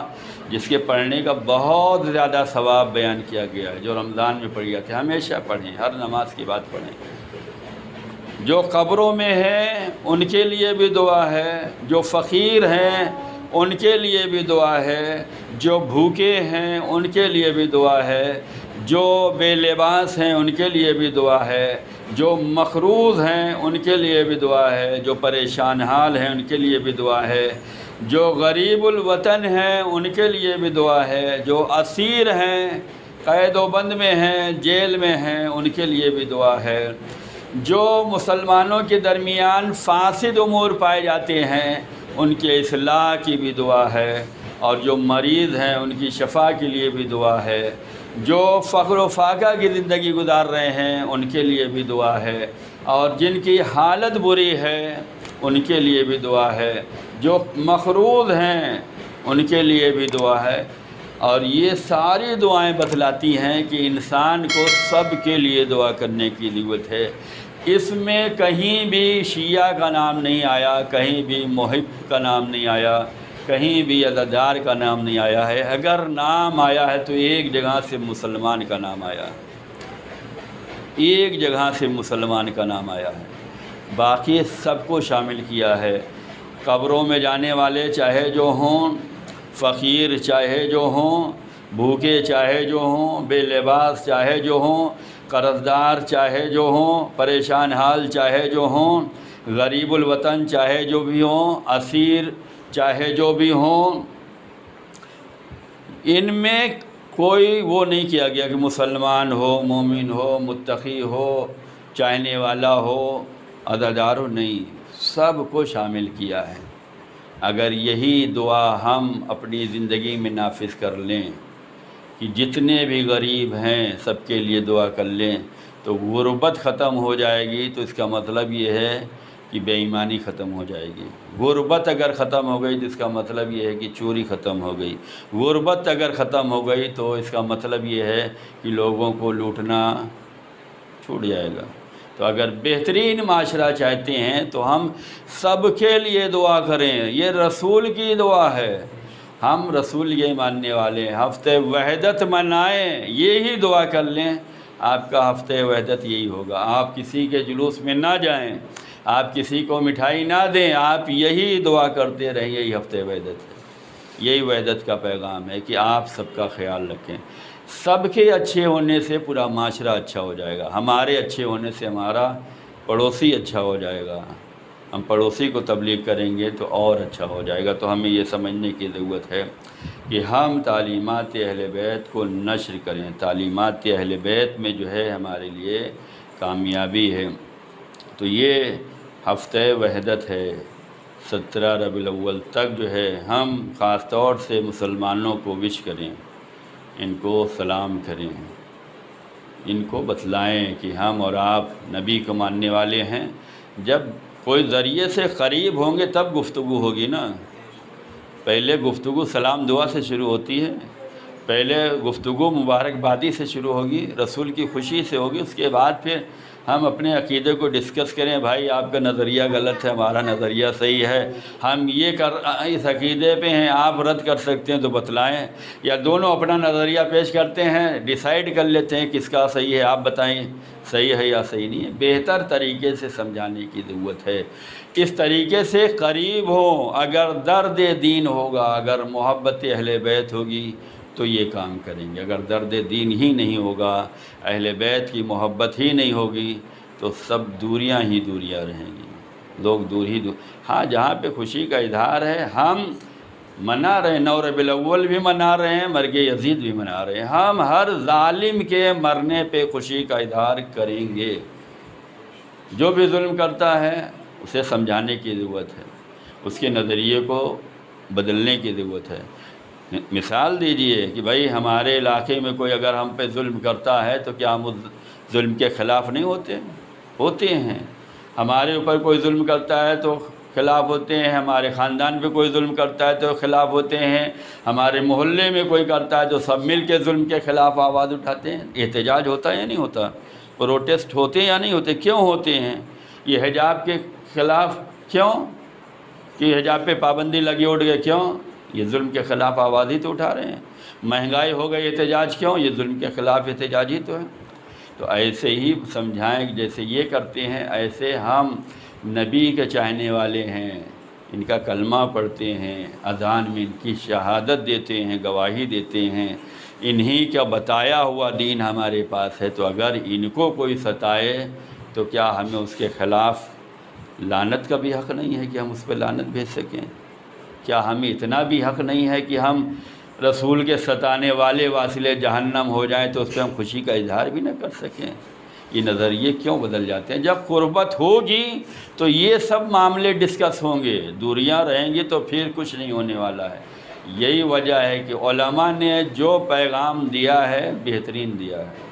جس کے پڑھنے کا بہت زیادہ ثواب بیان کیا گیا ہے، جو رمضان میں پڑھی جاتی ہے، ہمیشہ پڑھیں، ہر نماز کی بات پڑھیں۔ جو قبروں میں ہیں ان کے لیے بھی دعا ہے، جو فقیر ہیں ان کے لیے بھی دعا ہے، جو بھوکے ہیں ان کے لیے بھی دعا ہے، جو بے لباس ہیں ان کے لیے بھی دعا ہے، جو مقروض ہیں ان کے لیے بھی دعا ہے، جو پریشان حال ہیں ان کے لیے بھی دعا ہے، جو غریب الوطن ہیں ان کے لیے بھی دعا ہے، جو اسیر ہیں، قید و بند میں ہیں، جیل میں ہیں، ان کے لیے بھی دعا ہے، جو مسلمانوں کے درمیان فاسد امور پائے جاتے ہیں ان کے اصلاح کی بھی دعا ہے، اور جو مریض ہیں ان کی شفا کے لیے بھی دعا ہے، جو فقر و فاقہ کی زندگی گزار رہے ہیں ان کے لیے بھی دعا ہے، اور جن کی حالت بری ہے ان کے لیے بھی دعا ہے، جو مقروض ہیں ان کے لیے بھی دعا ہے۔ اور یہ ساری دعائیں بتلاتی ہیں کہ انسان کو سب کے لیے دعا کرنے کی ضرورت ہے۔ اس میں کہیں بھی شیعہ کا نام نہیں آیا، کہیں بھی محب کا نام نہیں آیا، کہیں بھی عزادار کا نام نہیں آیا ہے۔ اگر نام آیا ہے تو ایک جگہ سے مسلمان کا نام آیا ہے، ایک جگہ سے مسلمان کا نام آیا ہے، باقی سب کو شامل کیا ہے۔ قبروں میں جانے والے چاہے جو ہوں، فقیر چاہے جو ہوں، بھوکے چاہے جو ہوں، بے لباس چاہے جو ہوں، قرض دار چاہے جو ہوں، پریشان حال چاہے جو ہوں، غریب الوطن چاہے جو بھی ہوں، اسیر چاہے جو بھی ہوں، ان میں کوئی وہ نہیں کیا گیا کہ مسلمان ہو، مومن ہو، متقی ہو، چاہنے والا ہو، عزادار ہو، نہیں، سب کو شامل کیا ہے۔ اگر یہی دعا ہم اپنی زندگی میں نافذ کر لیں کہ جتنے بھی غریب ہیں سب کے لیے دعا کر لیں تو غربت ختم ہو جائے گی۔ تو اس کا مطلب یہ ہے کہ بے ایمانی ختم ہو جائے گی۔ غربت اگر ختم ہو گئی تو اس کا مطلب یہ ہے کہ چوری ختم ہو گئی۔ غربت اگر ختم ہو گئی تو اس کا مطلب یہ ہے کہ لوگوں کو لوٹنا چھوٹ جائے گا۔ تو اگر بہترین معاشرہ چاہتے ہیں تو ہم سب کے لیے دعا کریں۔ یہ رسول کی دعا ہے، ہم رسول یہ ماننے والے ہیں۔ ہفتہ وحدت منائیں، یہی دعا کر لیں، آپ کا ہفتہ وحدت یہی ہوگا۔ آپ کسی کے جلوس میں نہ جائیں، آپ کسی کو مٹھائی نہ دیں، آپ یہی دعا کرتے رہیں، یہی ہفتہ وحدت ہے۔ یہی وحدت کا پیغام ہے کہ آپ سب کا خیال رکھیں۔ سب کے اچھے ہونے سے پورا معاشرہ اچھا ہو جائے گا، ہمارے اچھے ہونے سے ہمارا پڑوسی اچھا ہو جائے گا، ہم پڑوسی کو تبلیغ کریں گے تو اور اچھا ہو جائے گا۔ تو ہمیں یہ سمجھنے کی ضرورت ہے کہ ہم تعلیمات اہل بیت کو نشر کریں۔ تعلیمات اہل بیت میں جو ہے ہمارے لیے کامیابی ہے۔ تو یہ ہفتہ وحدت ہے، 17 ربیع الاول تک جو ہے ہم خاص طور سے مسلمانوں کو وش کریں، ان کو سلام کریں، ان کو بتلائیں کہ ہم اور آپ نبی کو ماننے والے ہیں۔ جب کوئی ذریعے سے قریب ہوں گے تب گفتگو ہوگی نا، پہلے گفتگو سلام دعا سے شروع ہوتی ہے، پہلے گفتگو مبارکبادی سے شروع ہوگی، رسول کی خوشی سے ہوگی، اس کے بعد پھر ہم اپنے عقیدے کو ڈسکس کریں، بھائی آپ کا نظریہ غلط ہے، ہمارا نظریہ صحیح ہے، ہم یہ اس عقیدے پہ ہیں، آپ رد کر سکتے ہیں تو بتلائیں، یا دونوں اپنا نظریہ پیش کرتے ہیں، ڈیسائیڈ کر لیتے ہیں کس کا صحیح ہے، آپ بتائیں صحیح ہے یا صحیح نہیں ہے۔ بہتر طریقے سے سمجھانے کی ضرورت ہے، اس طریقے سے قریب ہوں۔ اگر درد دین ہوگا، اگر محبت اہل بیت ہوگی تو یہ کام کریں گے۔ اگر درد دین ہی نہیں ہوگا، اہل بیت کی محبت ہی نہیں ہوگی تو سب دوریاں ہی دوریاں رہیں گی، لوگ دور ہی دور۔ ہاں جہاں پہ خوشی کا اظہار ہے ہم منا رہے ہیں، 9 ربیع الاول بھی منا رہے ہیں، مرگ یزید بھی منا رہے ہیں، ہم ہر ظالم کے مرنے پہ خوشی کا اظہار کریں گے۔ جو بھی ظلم کرتا ہے اسے سمجھانے کی ضرورت ہے، اس کے نظریے کو بدلنے کی ضرورت ہے۔ مثال دیجئے کہ بھائی ہمارے علاقے میں کوئی اگر ہم پہ ظلم کرتا ہے تو کیا ہم اس ظلم کے خلاف نہیں ہوتے ہیں؟ ہمارے اوپر کوئی ظلم کرتا ہے تو خلاف ہوتے ہیں، ہمارے خاندان پہ کوئی ظلم کرتا ہے تو خلاف ہوتے ہیں، ہمارے محلے میں کوئی کرتا ہے تو سب مل کے ظلم کے خلاف آواز اٹھاتے ہیں۔ احتجاج ہوتا ہے یا نہیں ہوتا؟ پروٹیسٹ ہوتے یا نہیں ہوتے؟ کیوں ہوتے ہیں؟ یہ حجاب کے خلاف کیوں؟ کہ حجاب پہ پابندی لگی اٹھ گئے، کیوں؟ یہ ظلم کے خلاف آواز ہی تو اٹھا رہے ہیں۔ مہنگائی ہو گئی، احتجاج کیوں؟ یہ ظلم کے خلاف احتجاج ہی تو ہے۔ تو ایسے ہی سمجھائیں کہ جیسے یہ کرتے ہیں ایسے ہم نبی کے چاہنے والے ہیں، ان کا کلمہ پڑھتے ہیں، اذان میں ان کی شہادت دیتے ہیں، گواہی دیتے ہیں، انہی کا بتایا ہوا دین ہمارے پاس ہے۔ تو اگر ان کو کوئی ستائے تو کیا ہمیں اس کے خلاف لعنت کا بھی حق نہیں ہے کہ ہم اس پہ لعنت بھیج سکیں؟ کیا ہمیں اتنا بھی حق نہیں ہے کہ ہم رسول کے ستانے والے واصل جہنم ہو جائیں تو اس پہ ہم خوشی کا اظہار بھی نہ کر سکیں؟ یہ نظریے کیوں بدل جاتے ہیں؟ جب قربت ہوگی تو یہ سب معاملے ڈسکس ہوں گے، دوریاں رہیں گی تو پھر کچھ نہیں ہونے والا ہے۔ یہی وجہ ہے کہ علماء نے جو پیغام دیا ہے بہترین دیا ہے۔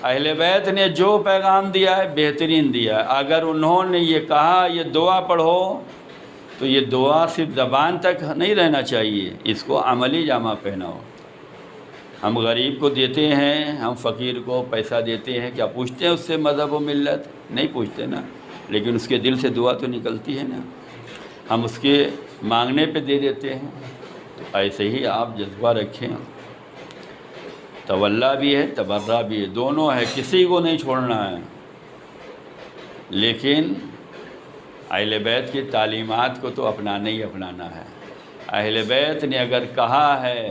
اہل بیت نے جو پیغام دیا ہے بہترین دیا ہے۔ اگر انہوں نے یہ کہا یہ دعا پڑھو تو یہ دعا صرف زبان تک نہیں رہنا چاہیے، اس کو عملی جامہ پہناؤ۔ ہم غریب کو دیتے ہیں، ہم فقیر کو پیسہ دیتے ہیں، کیا پوچھتے ہیں اس سے مذہب و ملت؟ نہیں پوچھتے نا، لیکن اس کے دل سے دعا تو نکلتی ہے نا، ہم اس کے مانگنے پہ دے دیتے ہیں۔ تو ایسے ہی آپ جذبہ رکھیں، تولا بھی ہے تبرع بھی ہے، دونوں ہے، کسی کو نہیں چھوڑنا ہے، لیکن اہل بیت کی تعلیمات کو تو اپنانا ہی اپنانا ہے۔ اہل بیت نے اگر کہا ہے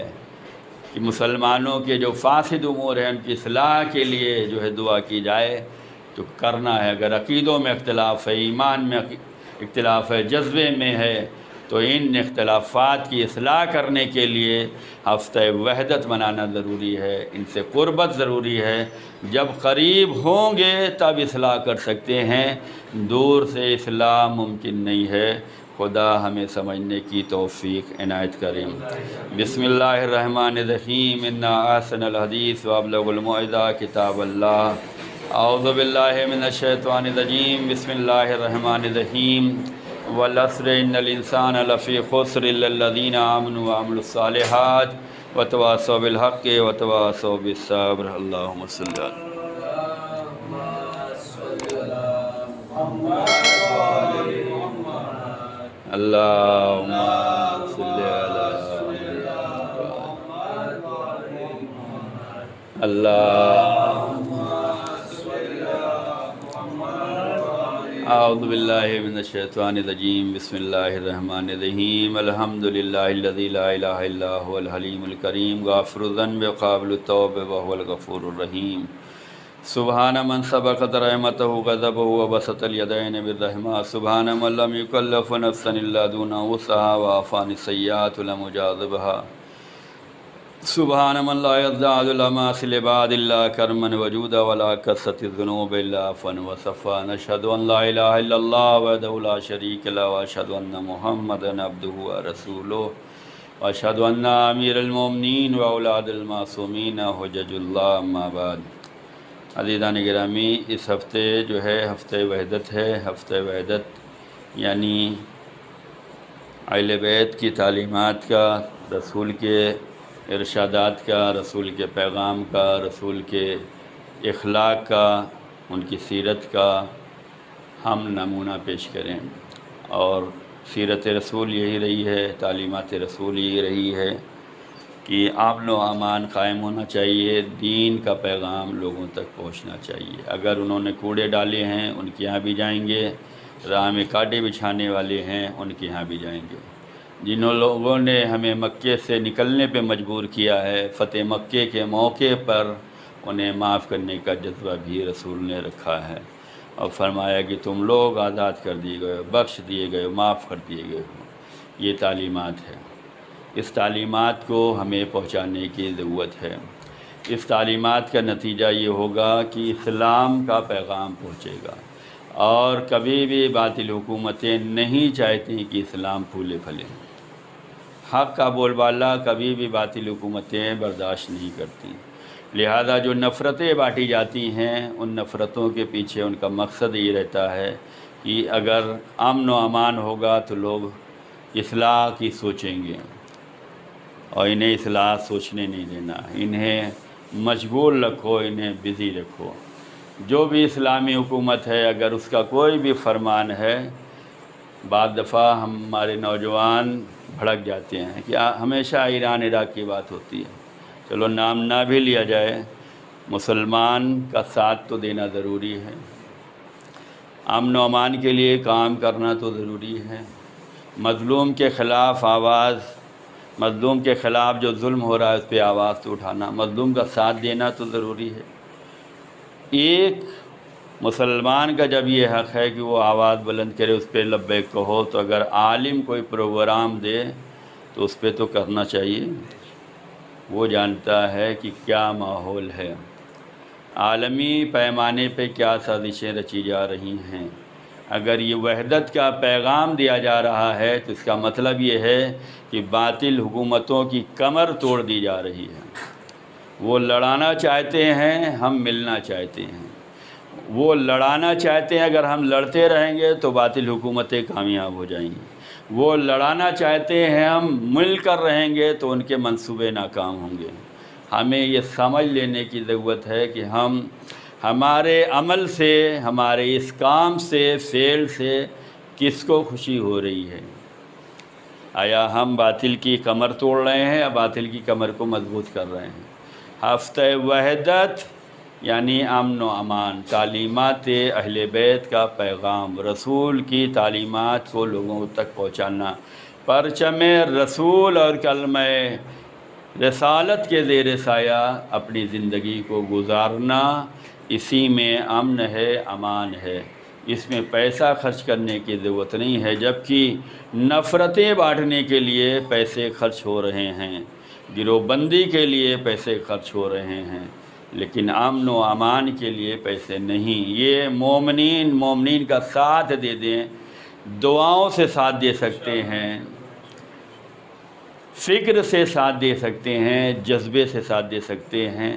کہ مسلمانوں کے جو فاسد امور ہیں ان کی اصلاح کے لیے جو ہے دعا کی جائے تو کرنا ہے۔ اگر عقیدوں میں اختلاف ہے، ایمان میں اختلاف ہے، جذبے میں ہے، تو ان اختلافات کی اصلاح کرنے کے لیے ہفتہ وحدت منانا ضروری ہے، ان سے قربت ضروری ہے۔ جب قریب ہوں گے تب اصلاح کر سکتے ہیں، دور سے اصلاح ممکن نہیں ہے۔ خدا ہمیں سمجھنے کی توفیق عنایت کریں۔ بسم اللہ الرحمن الرحیم، انا احسن الحدیث وابلغ الموعظہ کتاب اللہ۔ اعوذ باللہ من الشیطان الرجیم، بسم اللہ الرحمن الرحیم، والعصر ان الانسان لفی خسر الا الذین آمنوا وعملوا الصالحات وتواصوا بالحق وتواصوا بالصبر۔ اللہم صلی اللہ اللہم صلی اعوذ باللہ من الشیطان الرجیم، بسم اللہ الرحمن الرحیم، الحمدللہ الذی لا الہ الا هو الحلیم الکریم، غافر الذنب قابل التوب وهو الغفور الرحیم، سبحان من سبقت رحمتہ غضبہ وبسط الیدین بالرحمہ، سبحان من لم یکلف نفسا الا دون وسعها وعفى عن السیئات ولم یجاذبها، سبحان من لا يزداد الأماس لبعد الله كرما وجودا ولا كثرة الذنوب إلا عفوا وصفا، نشهد أن لا إله إلا الله وحده لا شريك له وأشهد أن محمدا عبده ورسوله وأشهد أن أمير المؤمنين وأولاد المعصومين حجج الله، أما بعد۔ عزیزان گرامی، اس ہفتے جو ہے ہفتہ وحدت ہے۔ ہفتہ وحدت یعنی اہل بیت کی تعلیمات کا، رسول کے ارشادات کا، رسول کے پیغام کا، رسول کے اخلاق کا، ان کی سیرت کا ہم نمونہ پیش کریں۔ اور سیرت رسول یہی رہی ہے، تعلیمات رسول یہی رہی ہے کہ امن و امان قائم ہونا چاہیے، دین کا پیغام لوگوں تک پہنچنا چاہیے۔ اگر انہوں نے کوڑے ڈالے ہیں ان کے یہاں بھی جائیں گے، راہ میں کانٹے بچھانے والے ہیں ان کے یہاں بھی جائیں گے۔ جنہوں لوگوں نے ہمیں مکے سے نکلنے پہ مجبور کیا ہے، فتح مکے کے موقع پر انہیں معاف کرنے کا جذبہ بھی رسول نے رکھا ہے، اور فرمایا کہ تم لوگ آزاد کر دیے گئے ہو، بخش دیے گئے ہو، معاف کر دیے گئے ہو۔ یہ تعلیمات ہے، اس تعلیمات کو ہمیں پہنچانے کی ضرورت ہے۔ اس تعلیمات کا نتیجہ یہ ہوگا کہ اسلام کا پیغام پہنچے گا، اور کبھی بھی باطل حکومتیں نہیں چاہتی کہ اسلام پھولے پھلے۔ حق کا بول بالا کبھی بھی باطل حکومتیں برداشت نہیں کرتی، لہذا جو نفرتیں بانٹی جاتی ہیں ان نفرتوں کے پیچھے ان کا مقصد یہ رہتا ہے کہ اگر امن و امان ہوگا تو لوگ اصلاح کی سوچیں گے، اور انہیں اصلاح سوچنے نہیں دینا، انہیں مشغول رکھو، انہیں بزی رکھو۔ جو بھی اسلامی حکومت ہے اگر اس کا کوئی بھی فرمان ہے، بعض دفعہ ہمارے نوجوان بھڑک جاتے ہیں کہ ہمیشہ ایران عراق کی بات ہوتی ہے۔ چلو نام نہ بھی لیا جائے، مسلمان کا ساتھ تو دینا ضروری ہے، امن و امان کے لیے کام کرنا تو ضروری ہے، مظلوم کے خلاف آواز، مظلوم کے خلاف جو ظلم ہو رہا ہے اس پہ آواز تو اٹھانا، مظلوم کا ساتھ دینا تو ضروری ہے۔ ایک مسلمان کا جب یہ حق ہے کہ وہ آواز بلند کرے، اس پہ لبیک کہو، تو اگر عالم کوئی پروگرام دے تو اس پہ تو کرنا چاہیے۔ وہ جانتا ہے کہ کیا ماحول ہے، عالمی پیمانے پہ کیا سازشیں رچی جا رہی ہیں۔ اگر یہ وحدت کا پیغام دیا جا رہا ہے تو اس کا مطلب یہ ہے کہ باطل حکومتوں کی کمر توڑ دی جا رہی ہے، وہ لڑانا چاہتے ہیں، ہم ملنا چاہتے ہیں۔ وہ لڑانا چاہتے ہیں، اگر ہم لڑتے رہیں گے تو باطل حکومتیں کامیاب ہو جائیں گی۔ وہ لڑانا چاہتے ہیں، ہم مل کر رہیں گے تو ان کے منصوبے ناکام ہوں گے۔ ہمیں یہ سمجھ لینے کی ضرورت ہے کہ ہمارے عمل سے، ہمارے اس کام سے، فعل سے کس کو خوشی ہو رہی ہے۔ آیا ہم باطل کی کمر توڑ رہے ہیں یا باطل کی کمر کو مضبوط کر رہے ہیں؟ ہفتہ وحدت یعنی امن و امان، تعلیمات اہل بیت کا پیغام، رسول کی تعلیمات کو لوگوں تک پہنچانا، پرچم رسول اور کلمہ رسالت کے زیر سایہ اپنی زندگی کو گزارنا، اسی میں امن ہے، امان ہے۔ اس میں پیسہ خرچ کرنے کی ضرورت نہیں ہے، جبکہ نفرتیں بانٹنے کے لیے پیسے خرچ ہو رہے ہیں، گروہ بندی کے لیے پیسے خرچ ہو رہے ہیں، لیکن امن و امان کے لیے پیسے نہیں۔ یہ مومنین کا ساتھ دے دیں، دعاؤں سے ساتھ دے سکتے ہیں، فکر سے ساتھ دے سکتے ہیں، جذبے سے ساتھ دے سکتے ہیں،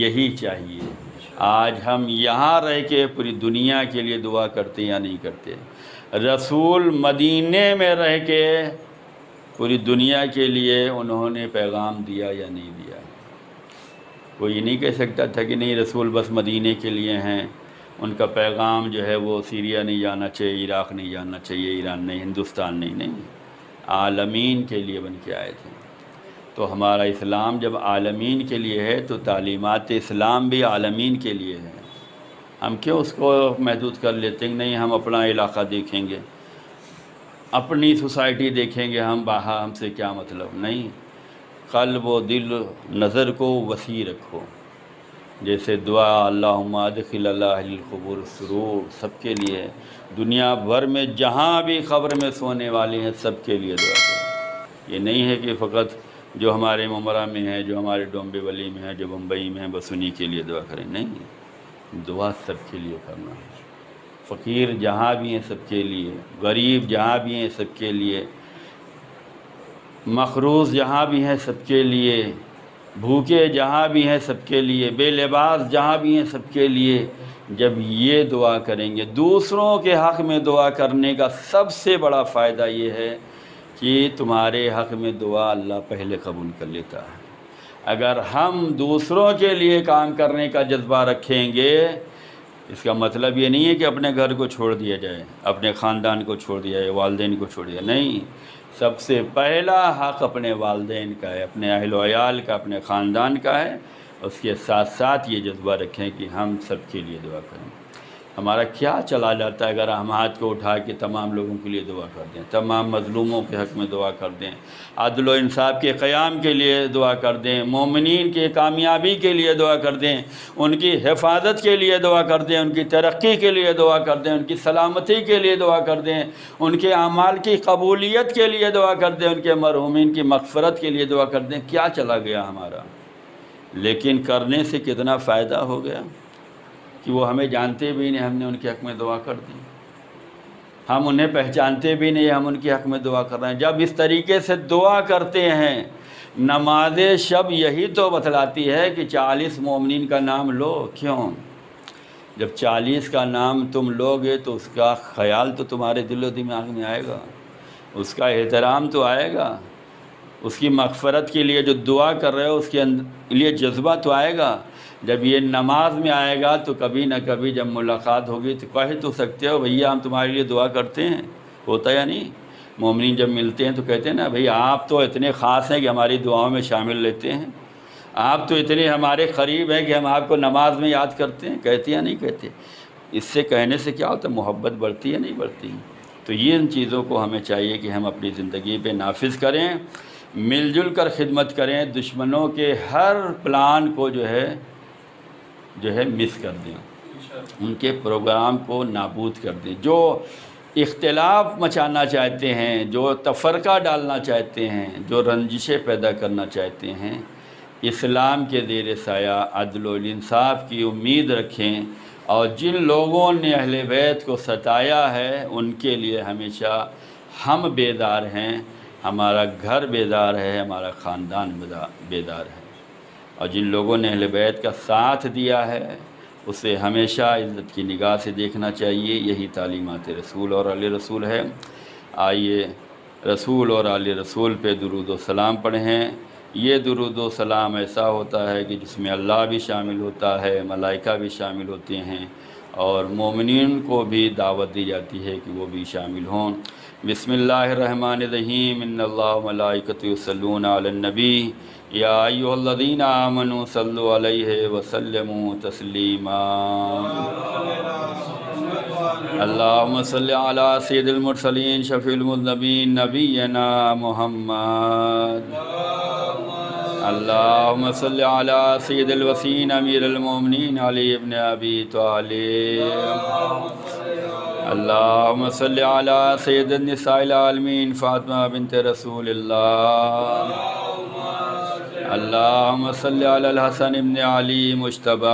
یہی چاہیے۔ آج ہم یہاں رہ کے پوری دنیا کے لیے دعا کرتے یا نہیں کرتے؟ رسول مدینے میں رہ کے پوری دنیا کے لیے انہوں نے پیغام دیا یا نہیں دیا؟ کوئی یہ نہیں کہہ سکتا تھا کہ نہیں رسول بس مدینے کے لیے ہیں، ان کا پیغام جو ہے وہ سیریا نہیں جانا چاہیے، عراق نہیں جانا چاہیے، ایران نہیں، ہندوستان نہیں، عالمین کے لیے بن کے آئے تھے۔ تو ہمارا اسلام جب عالمین کے لیے ہے تو تعلیمات اسلام بھی عالمین کے لیے ہے۔ ہم کیوں اس کو محدود کر لیتے ہیں؟ نہیں ہم اپنا علاقہ دیکھیں گے، اپنی سوسائٹی دیکھیں گے، ہم سے کیا مطلب؟ نہیں، قلب و دل نظر کو وسیع رکھو۔ جیسے دعا اللہم ادخل اللہ القبور السرور سب کے لیے، دنیا بھر میں جہاں بھی قبر میں سونے والے ہیں سب کے لیے دعا کرو۔ یہ نہیں ہے کہ فقط جو ہمارے ممرہ میں ہے، جو ہمارے ڈومبے ولی میں ہے، جو بمبئی میں ہے، بس انہی کے لیے دعا کریں، نہیں، دعا سب کے لیے کرنا ہے۔ فقیر جہاں بھی ہیں سب کے لیے، غریب جہاں بھی ہیں سب کے لیے، مقروض جہاں بھی ہیں سب کے لیے، بھوکے جہاں بھی ہیں سب کے لیے، بے لباس جہاں بھی ہیں سب کے لیے۔ جب یہ دعا کریں گے، دوسروں کے حق میں دعا کرنے کا سب سے بڑا فائدہ یہ ہے کہ تمہارے حق میں دعا اللہ پہلے قبول کر لیتا ہے۔ اگر ہم دوسروں کے لیے کام کرنے کا جذبہ رکھیں گے، اس کا مطلب یہ نہیں ہے کہ اپنے گھر کو چھوڑ دیا جائے، اپنے خاندان کو چھوڑ دیا جائے، والدین کو چھوڑ دیا، نہیں، سب سے پہلا حق اپنے والدین کا ہے، اپنے اہل و عیال کا، اپنے خاندان کا ہے۔ اس کے ساتھ ساتھ یہ جذبہ رکھیں کہ ہم سب کے لیے دعا کریں۔ ہمارا کیا چلا جاتا ہے اگر ہم ہاتھ کو اٹھا کے تمام لوگوں کے لیے دعا کر دیں، تمام مظلوموں کے حق میں دعا کر دیں، عدل و انصاف کے قیام کے لیے دعا کر دیں، مومنین کی کامیابی کے لیے دعا کر دیں، ان کی حفاظت کے لیے دعا کر دیں، ان کی ترقی کے لیے دعا کر دیں، ان کی سلامتی کے لیے دعا کر دیں، ان کے اعمال کی قبولیت کے لیے دعا کر دیں، ان کے مرحومین کی مغفرت کے لیے دعا کر دیں۔ کیا چلا گیا ہمارا؟ لیکن کرنے سے کتنا فائدہ ہو گیا کہ وہ ہمیں جانتے بھی نہیں، ہم نے ان کے حق میں دعا کر دی، ہم انہیں پہچانتے بھی نہیں، ہم ان کے حق میں دعا کر رہے ہیں۔ جب اس طریقے سے دعا کرتے ہیں، نماز شب یہی تو بتلاتی ہے کہ 40 مومنین کا نام لو۔ کیوں؟ جب 40 کا نام تم لوگے تو اس کا خیال تو تمہارے دل و دماغ میں آئے گا، اس کا احترام تو آئے گا، اس کی مغفرت کے لیے جو دعا کر رہے ہو اس کے لیے جذبہ تو آئے گا۔ جب یہ نماز میں آئے گا تو کبھی نہ کبھی جب ملاقات ہوگی تو کہہ تو سکتے ہو بھیا ہم تمہارے لیے دعا کرتے ہیں، ہوتا یا نہیں؟ مومنین جب ملتے ہیں تو کہتے ہیں نا بھئی آپ تو اتنے خاص ہیں کہ ہماری دعاؤں میں شامل لیتے ہیں، آپ تو اتنے ہمارے قریب ہیں کہ ہم آپ کو نماز میں یاد کرتے ہیں، کہتے یا نہیں کہتے؟ اس سے کہنے سے کیا ہوتا ہے؟ محبت بڑھتی یا نہیں بڑھتی؟ تو یہ ان چیزوں کو ہمیں چاہیے کہ ہم اپنی زندگی پہ نافذ کریں، مل جل کر خدمت کریں، دشمنوں کے ہر پلان کو جو ہے مس کر دیں، ان کے پروگرام کو نابود کر دیں۔ جو اختلاف مچانا چاہتے ہیں، جو تفرقہ ڈالنا چاہتے ہیں، جو رنجشیں پیدا کرنا چاہتے ہیں، اسلام کے زیر سایہ عدل و انصاف کی امید رکھیں، اور جن لوگوں نے اہل بیت کو ستایا ہے ان کے لیے ہمیشہ ہم بیدار ہیں، ہمارا گھر بیدار ہے، ہمارا خاندان بیدار ہے۔ اور جن لوگوں نے اہل بیت کا ساتھ دیا ہے اسے ہمیشہ عزت کی نگاہ سے دیکھنا چاہیے۔ یہی تعلیمات رسول اور آل رسول ہے۔ آئیے رسول اور آل رسول پہ درود و سلام پڑھیں۔ یہ درود و سلام ایسا ہوتا ہے کہ جس میں اللہ بھی شامل ہوتا ہے، ملائکہ بھی شامل ہوتے ہیں، اور مومنین کو بھی دعوت دی جاتی ہے کہ وہ بھی شامل ہوں۔ بسم اللہ الرحمن الرحیم، ان اللہ و ملائکتہ یصلون علی النبی یا ایھا الذین آمنوا صلوا علیہ وسلموا تسلیما۔ اللہم صلی علی سید المرسلین شفیع المذنبین نبینا محمد۔ اللہم صلی علی سید الوصین امیر المومنین علی ابن ابی طالب۔ اللہم صلی علی سید النساء العالمین فاطمہ بنت رسول اللہ۔ اللہم صلی علی الحسن ابن علی مجتبی۔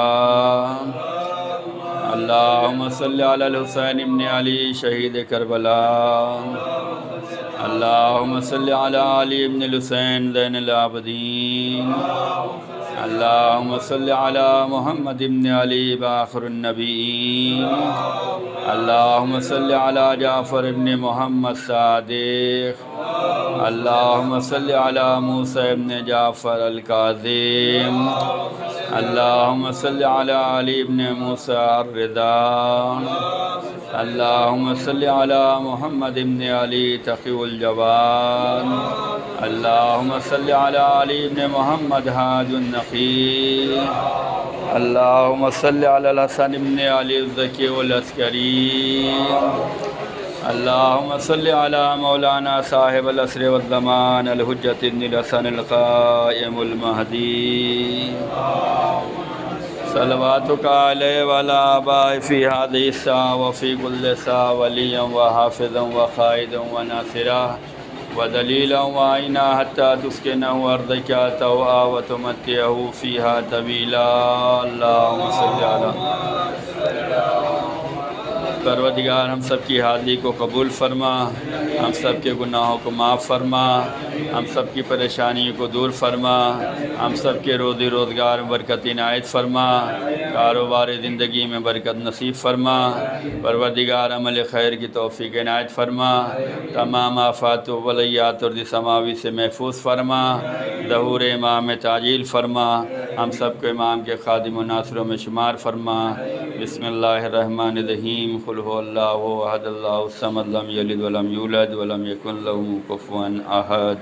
اللہم صلی علی الحسین ابن علی شہید کربلا۔ اللہم صلی علی علی ابن الحسین زین العابدین۔ اللہم صلی علی محمد ابن علی باخر النبیین۔ اللہم صلی علی جعفر ابن محمد صادق۔ اللہم صلی علی موسیٰ ابن جعفر الکاظم۔ اللہم صلی علی علی ابن موسیٰ الرضا۔ اللہم صلی علی محمد ابن علی تقی الجواد۔ اللہم صلی علی علی ابن محمد حاج النقی۔ اللہم صلی علی الحسن ابن علی الزکی العسکری۔ اللہم صلی علی مولانا صاحب العصر والزمان الحجۃ ابن الحسن القائم المہدی۔ صلواتک علیہ وعلی آبائہ فی ہذہ الساعۃ وفی کل ساعۃ ولیٰ وحافظا وقائدا وناصرا ودلیلا وعینا حتی تسکنہ ارضک طوعا وتمتعہ فیہا طویلا۔ اللہم صلی علی۔ پروردگار ہم سب کی حاضری کو قبول فرما، ہم سب کے گناہوں کو معاف فرما، ہم سب کی پریشانیوں کو دور فرما، ہم سب کے روزی روزگار میں برکت عنایت فرما، کاروبار زندگی میں برکت نصیب فرما، پروردگار عمل خیر کی توفیق عنایت فرما، تمام آفات و بلیات اور سماوی سے محفوظ فرما، ظہور امام میں تعجیل فرما، ہم سب کو امام کے خادم و ناصروں میں شمار فرما۔ بسم اللہ الرحمن الرحیم، قل هو اللہ احد اللہ الصمد لم یلد ولم یولد ولم یکن لہ کفوا احد۔